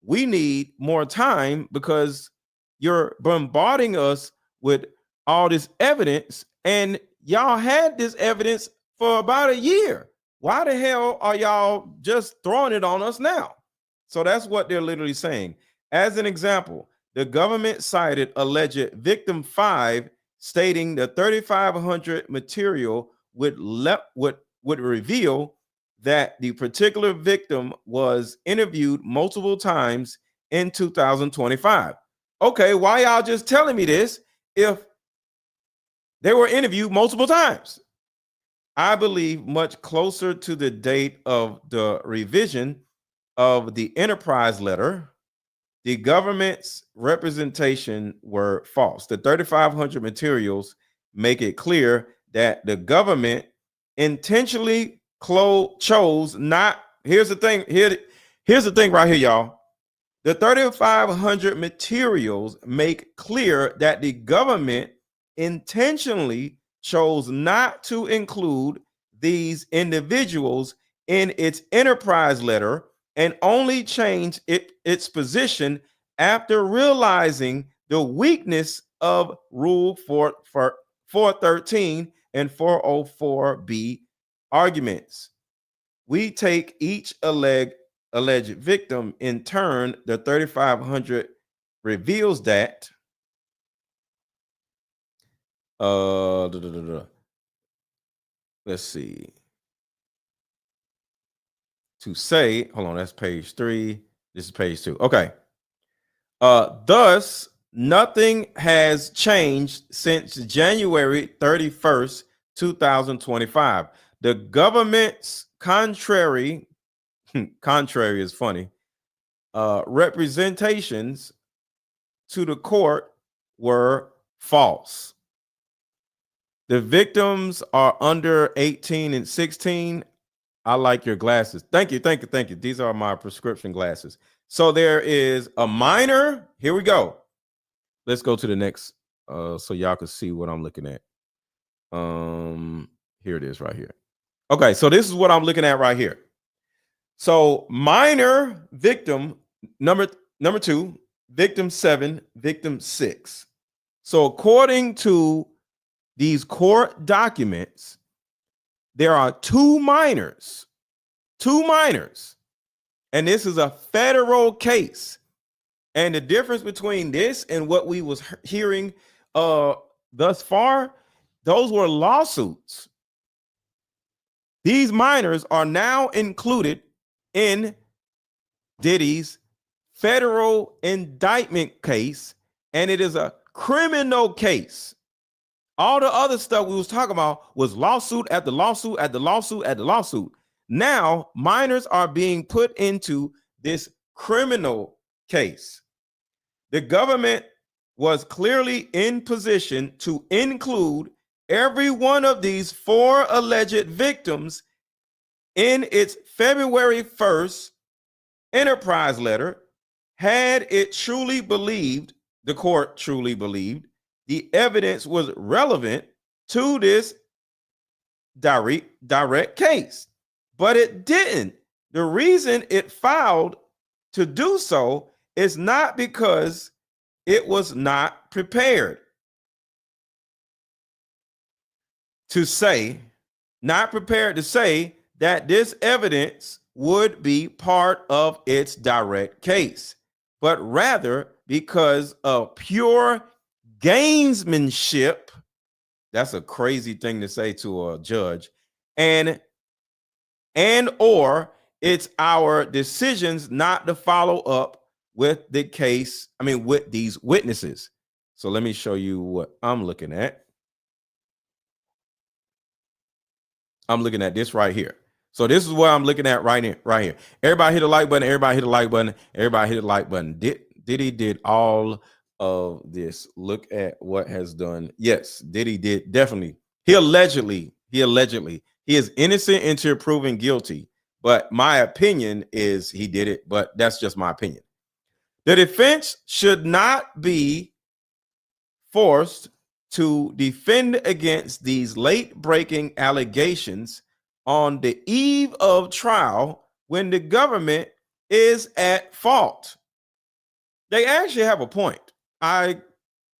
S2: we need more time because you're bombarding us with all this evidence, and y'all had this evidence for about a year. Why the hell are y'all just throwing it on us now? So that's what they're literally saying. As an example, the government cited alleged victim 5, stating the 3,500 material would reveal that the particular victim was interviewed multiple times in 2025. Okay, why y'all just telling me this if they were interviewed multiple times? I believe much closer to the date of the revision of the enterprise letter, the government's representation were false. The 3,500 materials make it clear that the government intentionally chose not. Here's the thing. Here's the thing right here, y'all. The 3,500 materials make clear that the government intentionally chose not to include these individuals in its enterprise letter and only changed its position after realizing the weakness of Rule 413 and 404B arguments. We take each alleged victim in turn. The 3,500 reveals that let's see. To say, hold on, that's page 3. This is page 2. Okay. Thus, nothing has changed since January 31st, 2025. The government's contrary is funny, representations to the court were false. The victims are under 18 and 16. I like your glasses. Thank you. These are my prescription glasses. So there is a minor. Here we go. Let's go to the next so y'all can see what I'm looking at. Here it is right here. Okay, so this is what I'm looking at right here. So minor victim number 2, victim 7, victim 6. So according to these court documents, there are 2 minors, and this is a federal case. And the difference between this and what we was hearing thus far, those were lawsuits. These minors are now included in Diddy's federal indictment case, and it is a criminal case. All the other stuff we was talking about was lawsuit after lawsuit after lawsuit after lawsuit. Now minors are being put into this criminal case. The government was clearly in position to include every one of these 4 alleged victims in its February 1st enterprise letter, had it truly believed, the court truly believed, the evidence was relevant to this direct case. But it didn't. The reason it filed to do so is not because it was not prepared to say, that this evidence would be part of its direct case, but rather because of pure gamesmanship. That's a crazy thing to say to a judge. And or it's our decisions not to follow up with the case, with these witnesses. So let me show you what I'm looking at. I'm looking at this right here. So this is what I'm looking at right here. Everybody hit the like button. Everybody hit the like button. Everybody hit the like button. Diddy did all of this. Look at what has done. Yes, Diddy did. Definitely. He allegedly, he is innocent until proven guilty. But my opinion is he did it. But that's just my opinion. The defense should not be forced to defend against these late-breaking allegations on the eve of trial when the government is at fault. They actually have a point. I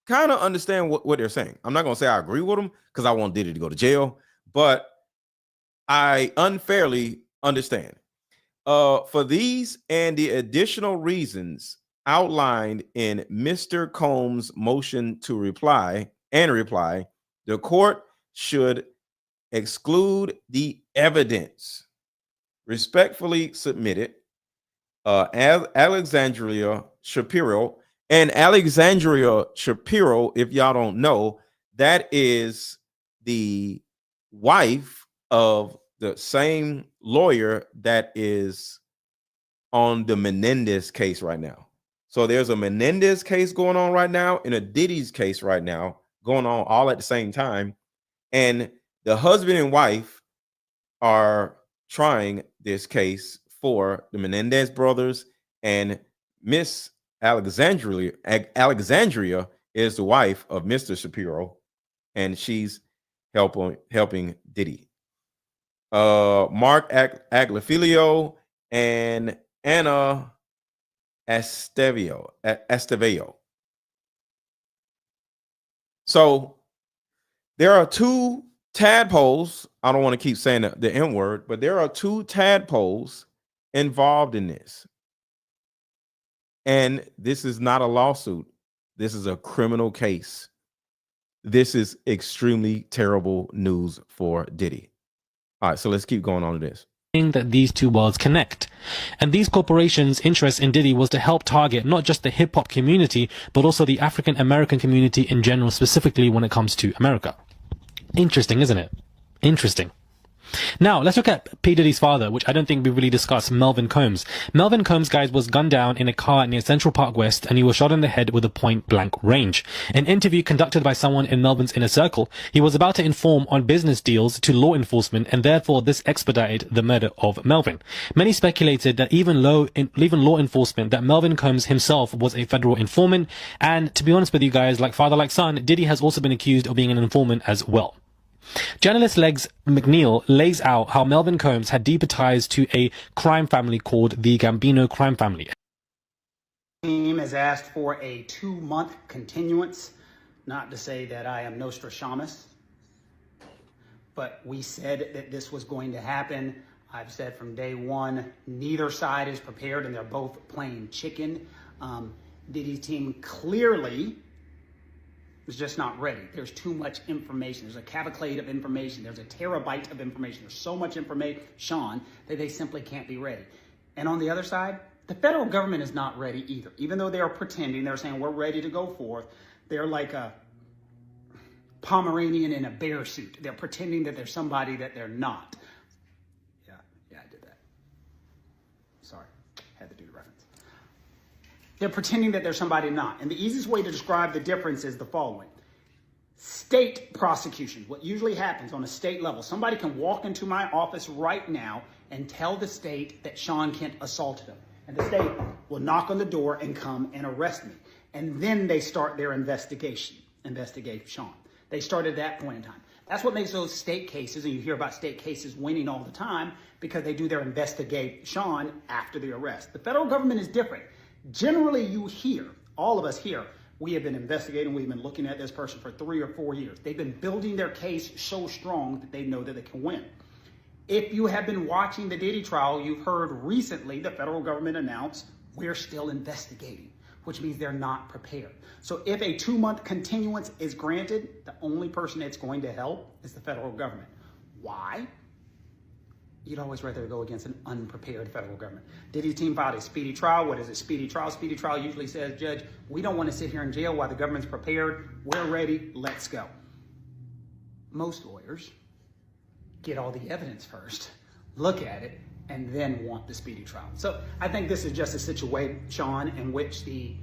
S2: kind of understand what they're saying. I'm not going to say I agree with them because I want Diddy to go to jail, but I unfairly understand. For these and the additional reasons outlined in Mr. Combs' motion to reply, the court should exclude the evidence. Respectfully submitted, Alexandria Shapiro. And Alexandria Shapiro, if y'all don't know, that is the wife of the same lawyer that is on the Menendez case right now. So there's a Menendez case going on right now and a Diddy's case right now going on all at the same time. And the husband and wife are trying this case for the Menendez brothers, and Miss Alexandria is the wife of Mr. Shapiro, and she's helping Diddy. Mark Aglifilio and Anna Esteveo. So there are 2 tadpoles. I don't want to keep saying the N word, but there are 2 tadpoles involved in this. And this is not a lawsuit. This is a criminal case. This is extremely terrible news for Diddy. All right, so let's keep going on to this.
S4: That these two worlds connect. And these corporations' interest in Diddy was to help target not just the hip-hop community, but also the African American community in general, specifically when it comes to America. Interesting, isn't it? Interesting. Now, let's look at P. Diddy's father, which I don't think we really discussed, Melvin Combs. Melvin Combs, guys, was gunned down in a car near Central Park West, and he was shot in the head with a point-blank range. An interview conducted by someone in Melvin's inner circle, he was about to inform on business deals to law enforcement, and therefore this expedited the murder of Melvin. Many speculated that even law enforcement, that Melvin Combs himself was a federal informant, and to be honest with you guys, like father, like son, Diddy has also been accused of being an informant as well. Journalist Legs McNeil lays out how Melvin Combs had deeper ties to a crime family called the Gambino crime family.
S10: The team has asked for a 2-month continuance. Not to say that I am Nostradamus, but we said that this was going to happen. I've said from day one, neither side is prepared and they're both playing chicken. Diddy's team clearly It's just not ready. There's too much information. There's a cavalcade of information. There's a terabyte of information. There's so much information that they simply can't be ready. And on the other side, the federal government is not ready either. Even though they're pretending, they're saying we're ready to go forth. They're like a Pomeranian in a bear suit. They're pretending that they're somebody that they're not. Yeah, I did that. Sorry, had to do the reference. They're pretending that they're somebody not. And the easiest way to describe the difference is the following. State prosecution, what usually happens on a state level, somebody can walk into my office right now and tell the state that Sean Kent assaulted him. And the state will knock on the door and come and arrest me. And then they start their investigate Sean. They start at that point in time. That's what makes those state cases, and you hear about state cases winning all the time, because they do their investigation after the arrest. The federal government is different. Generally, you hear, all of us here, we have been investigating, we've been looking at this person for 3 or 4 years. They've been building their case so strong that they know that they can win. If you have been watching the Diddy trial, you've heard recently the federal government announce, we're still investigating, which means they're not prepared. So if a 2-month continuance is granted, the only person it's going to help is the federal government. Why? You'd always rather go against an unprepared federal government. Diddy's team filed a speedy trial. What is a speedy trial? Speedy trial usually says, Judge, we don't want to sit here in jail while the government's prepared. We're ready. Let's go. Most lawyers get all the evidence first, look at it, and then want the speedy trial. So I think this is just a situation in which the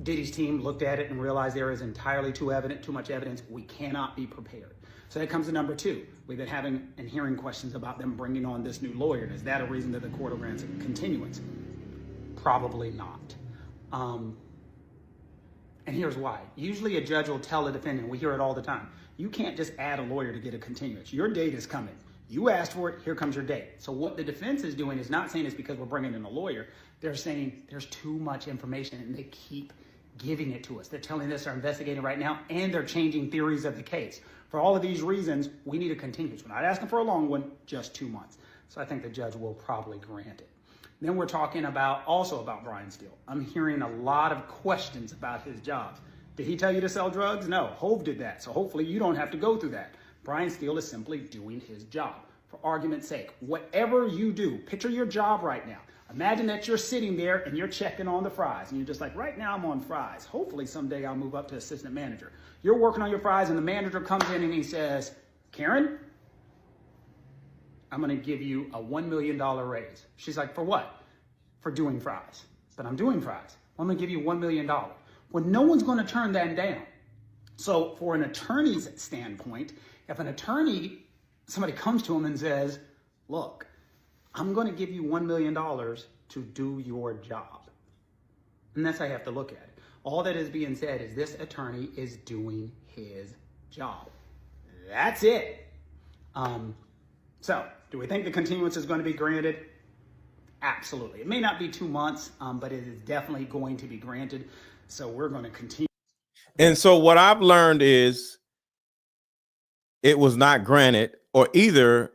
S10: Diddy's team looked at it and realized there is entirely too much evidence. We cannot be prepared. So that comes to number 2. We've been having and hearing questions about them bringing on this new lawyer. Is that a reason that the court will grant a continuance? Probably not. And here's why. Usually a judge will tell a defendant, we hear it all the time, you can't just add a lawyer to get a continuance. Your date is coming. You asked for it, here comes your date. So what the defense is doing is not saying it's because we're bringing in a lawyer. They're saying there's too much information and they keep giving it to us. They're telling us they're investigating right now and they're changing theories of the case. For all of these reasons, we need a continuance. We're not asking for a long one, just 2 months. So I think the judge will probably grant it. Then we're talking also about Brian Steele. I'm hearing a lot of questions about his jobs. Did he tell you to sell drugs? No, Hove did that. So hopefully you don't have to go through that. Brian Steele is simply doing his job. For argument's sake, whatever you do, picture your job right now. Imagine that you're sitting there and you're checking on the fries and you're just like, right now I'm on fries. Hopefully someday I'll move up to assistant manager. You're working on your fries and the manager comes in and he says, Karen, I'm going to give you a $1 million raise. She's like, for what? For doing fries. But I'm doing fries. I'm going to give you $1 million. Well, no one's going to turn that down. So for an attorney's standpoint, if somebody comes to him and says, look, I'm going to give you $1 million to do your job. And that's how you have to look at it. All that is being said is this attorney is doing his job. That's it. So do we think the continuance is going to be granted? Absolutely. It may not be 2 months, but it is definitely going to be granted. So we're going to continue.
S2: And so what I've learned is it was not granted, or either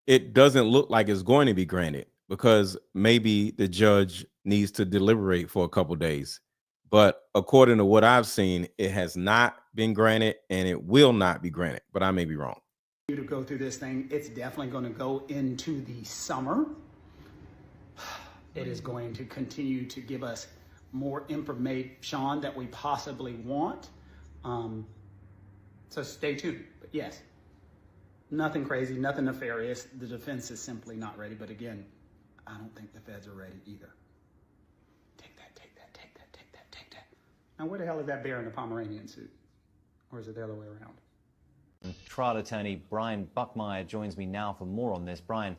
S2: it doesn't look like it's going to be granted because maybe the judge needs to deliberate for a couple days. But according to what I've seen, it has not been granted and it will not be granted, but I may be wrong.
S10: To go through this thing, it's definitely going to go into the summer. It is going to continue to give us more information that we possibly want. So stay tuned. But yes, nothing crazy, nothing nefarious. The defense is simply not ready. But again, I don't think the feds are ready either. Take that, take that, take that, take that, take that. Now, where the hell is that bear in the Pomeranian suit? Or is it the other way around?
S11: Trial attorney Brian Buckmeyer joins me now for more on this. Brian,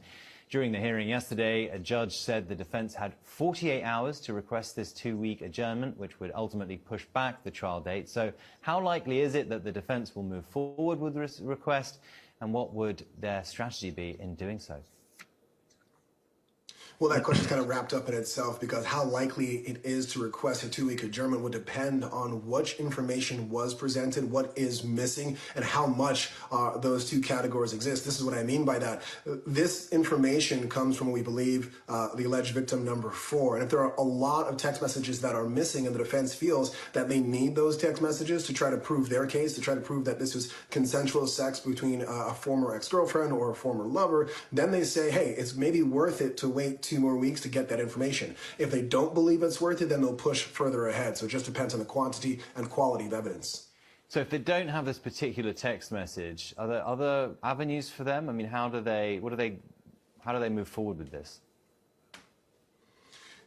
S11: during the hearing yesterday, a judge said the defense had 48 hours to request this 2-week adjournment, which would ultimately push back the trial date. So how likely is it that the defense will move forward with this request, and what would their strategy be in doing so?
S12: Well, that question's kind of wrapped up in itself, because how likely it is to request a 2-week adjournment would depend on which information was presented, what is missing, and how much those two categories exist. This is what I mean by that. This information comes from, we believe, the alleged victim number 4. And if there are a lot of text messages that are missing and the defense feels that they need those text messages to try to prove their case, to try to prove that this was consensual sex between a former ex-girlfriend or a former lover, then they say, hey, it's maybe worth it to wait 2 more weeks to get that information. If they don't believe it's worth it, then they'll push further ahead. So it just depends on the quantity and quality of evidence.
S11: So if they don't have this particular text message, are there other avenues for them? I mean, how do they move forward with this?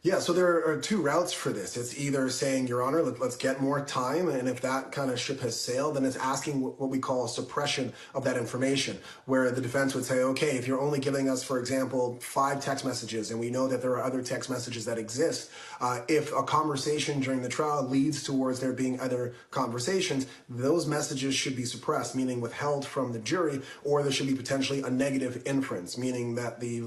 S12: Yeah, so there are 2 routes for this. It's either saying, Your Honor, let's get more time, and if that kind of ship has sailed, then it's asking what we call a suppression of that information, where the defense would say, okay, if you're only giving us, for example, 5 text messages, and we know that there are other text messages that exist, if a conversation during the trial leads towards there being other conversations, those messages should be suppressed, meaning withheld from the jury, or there should be potentially a negative inference, meaning that the